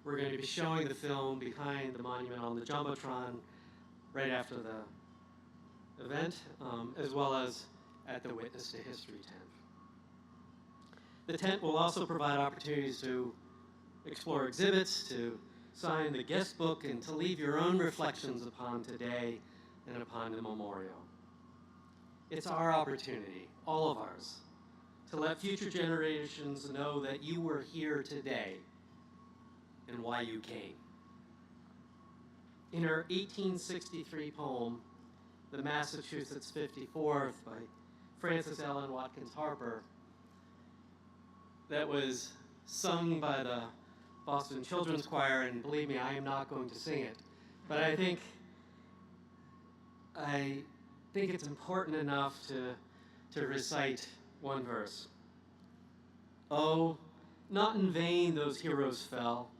We're going to be showing the film behind the monument on the Jumbotron right after the event, as well as at the Witness to History tent. The tent will also provide opportunities to explore exhibits, to sign the guest book, and to leave your own reflections upon today and upon the memorial. It's our opportunity, all of ours, to let future generations know that you were here today and why you came. In her 1863 poem, The Massachusetts 54th by Frances Ellen Watkins Harper, that was sung by the Boston Children's Choir, and believe me, I am not going to sing it, but I think it's important enough to recite one verse. Oh, not in vain those heroes fell.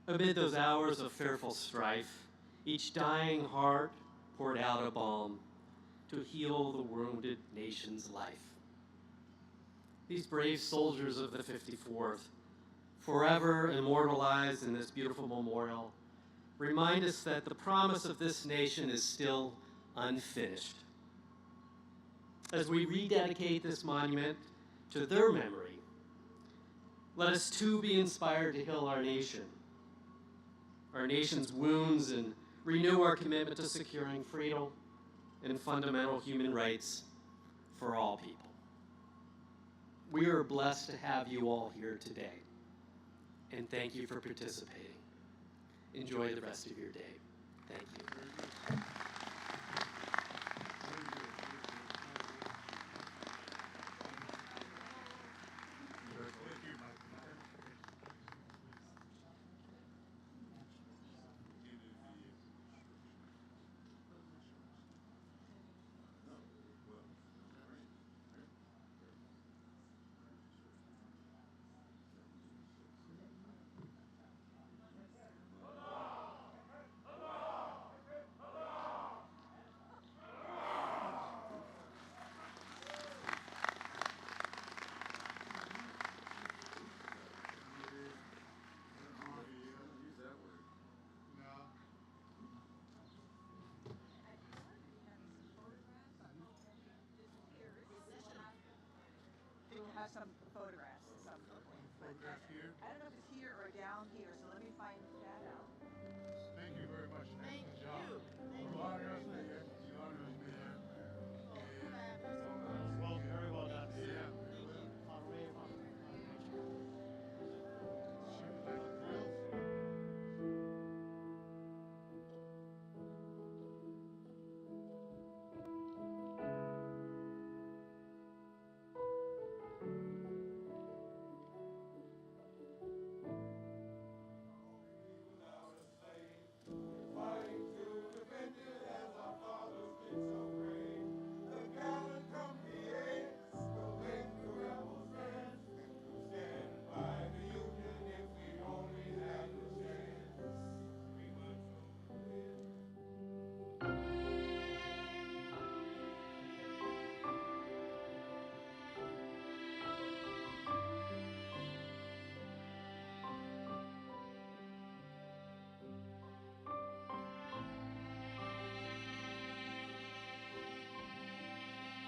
Amid those hours of fearful strife, each dying heart poured out a balm to heal the wounded nation's life. These brave soldiers of the 54th, forever immortalized in this beautiful memorial, remind us that the promise of this nation is still unfinished. As we rededicate this monument to their memory, let us too be inspired to heal our nation's wounds, and renew our commitment to securing freedom and fundamental human rights for all people. We are blessed to have you all here today, and thank you for participating. Enjoy the rest of your day. Thank you. Have some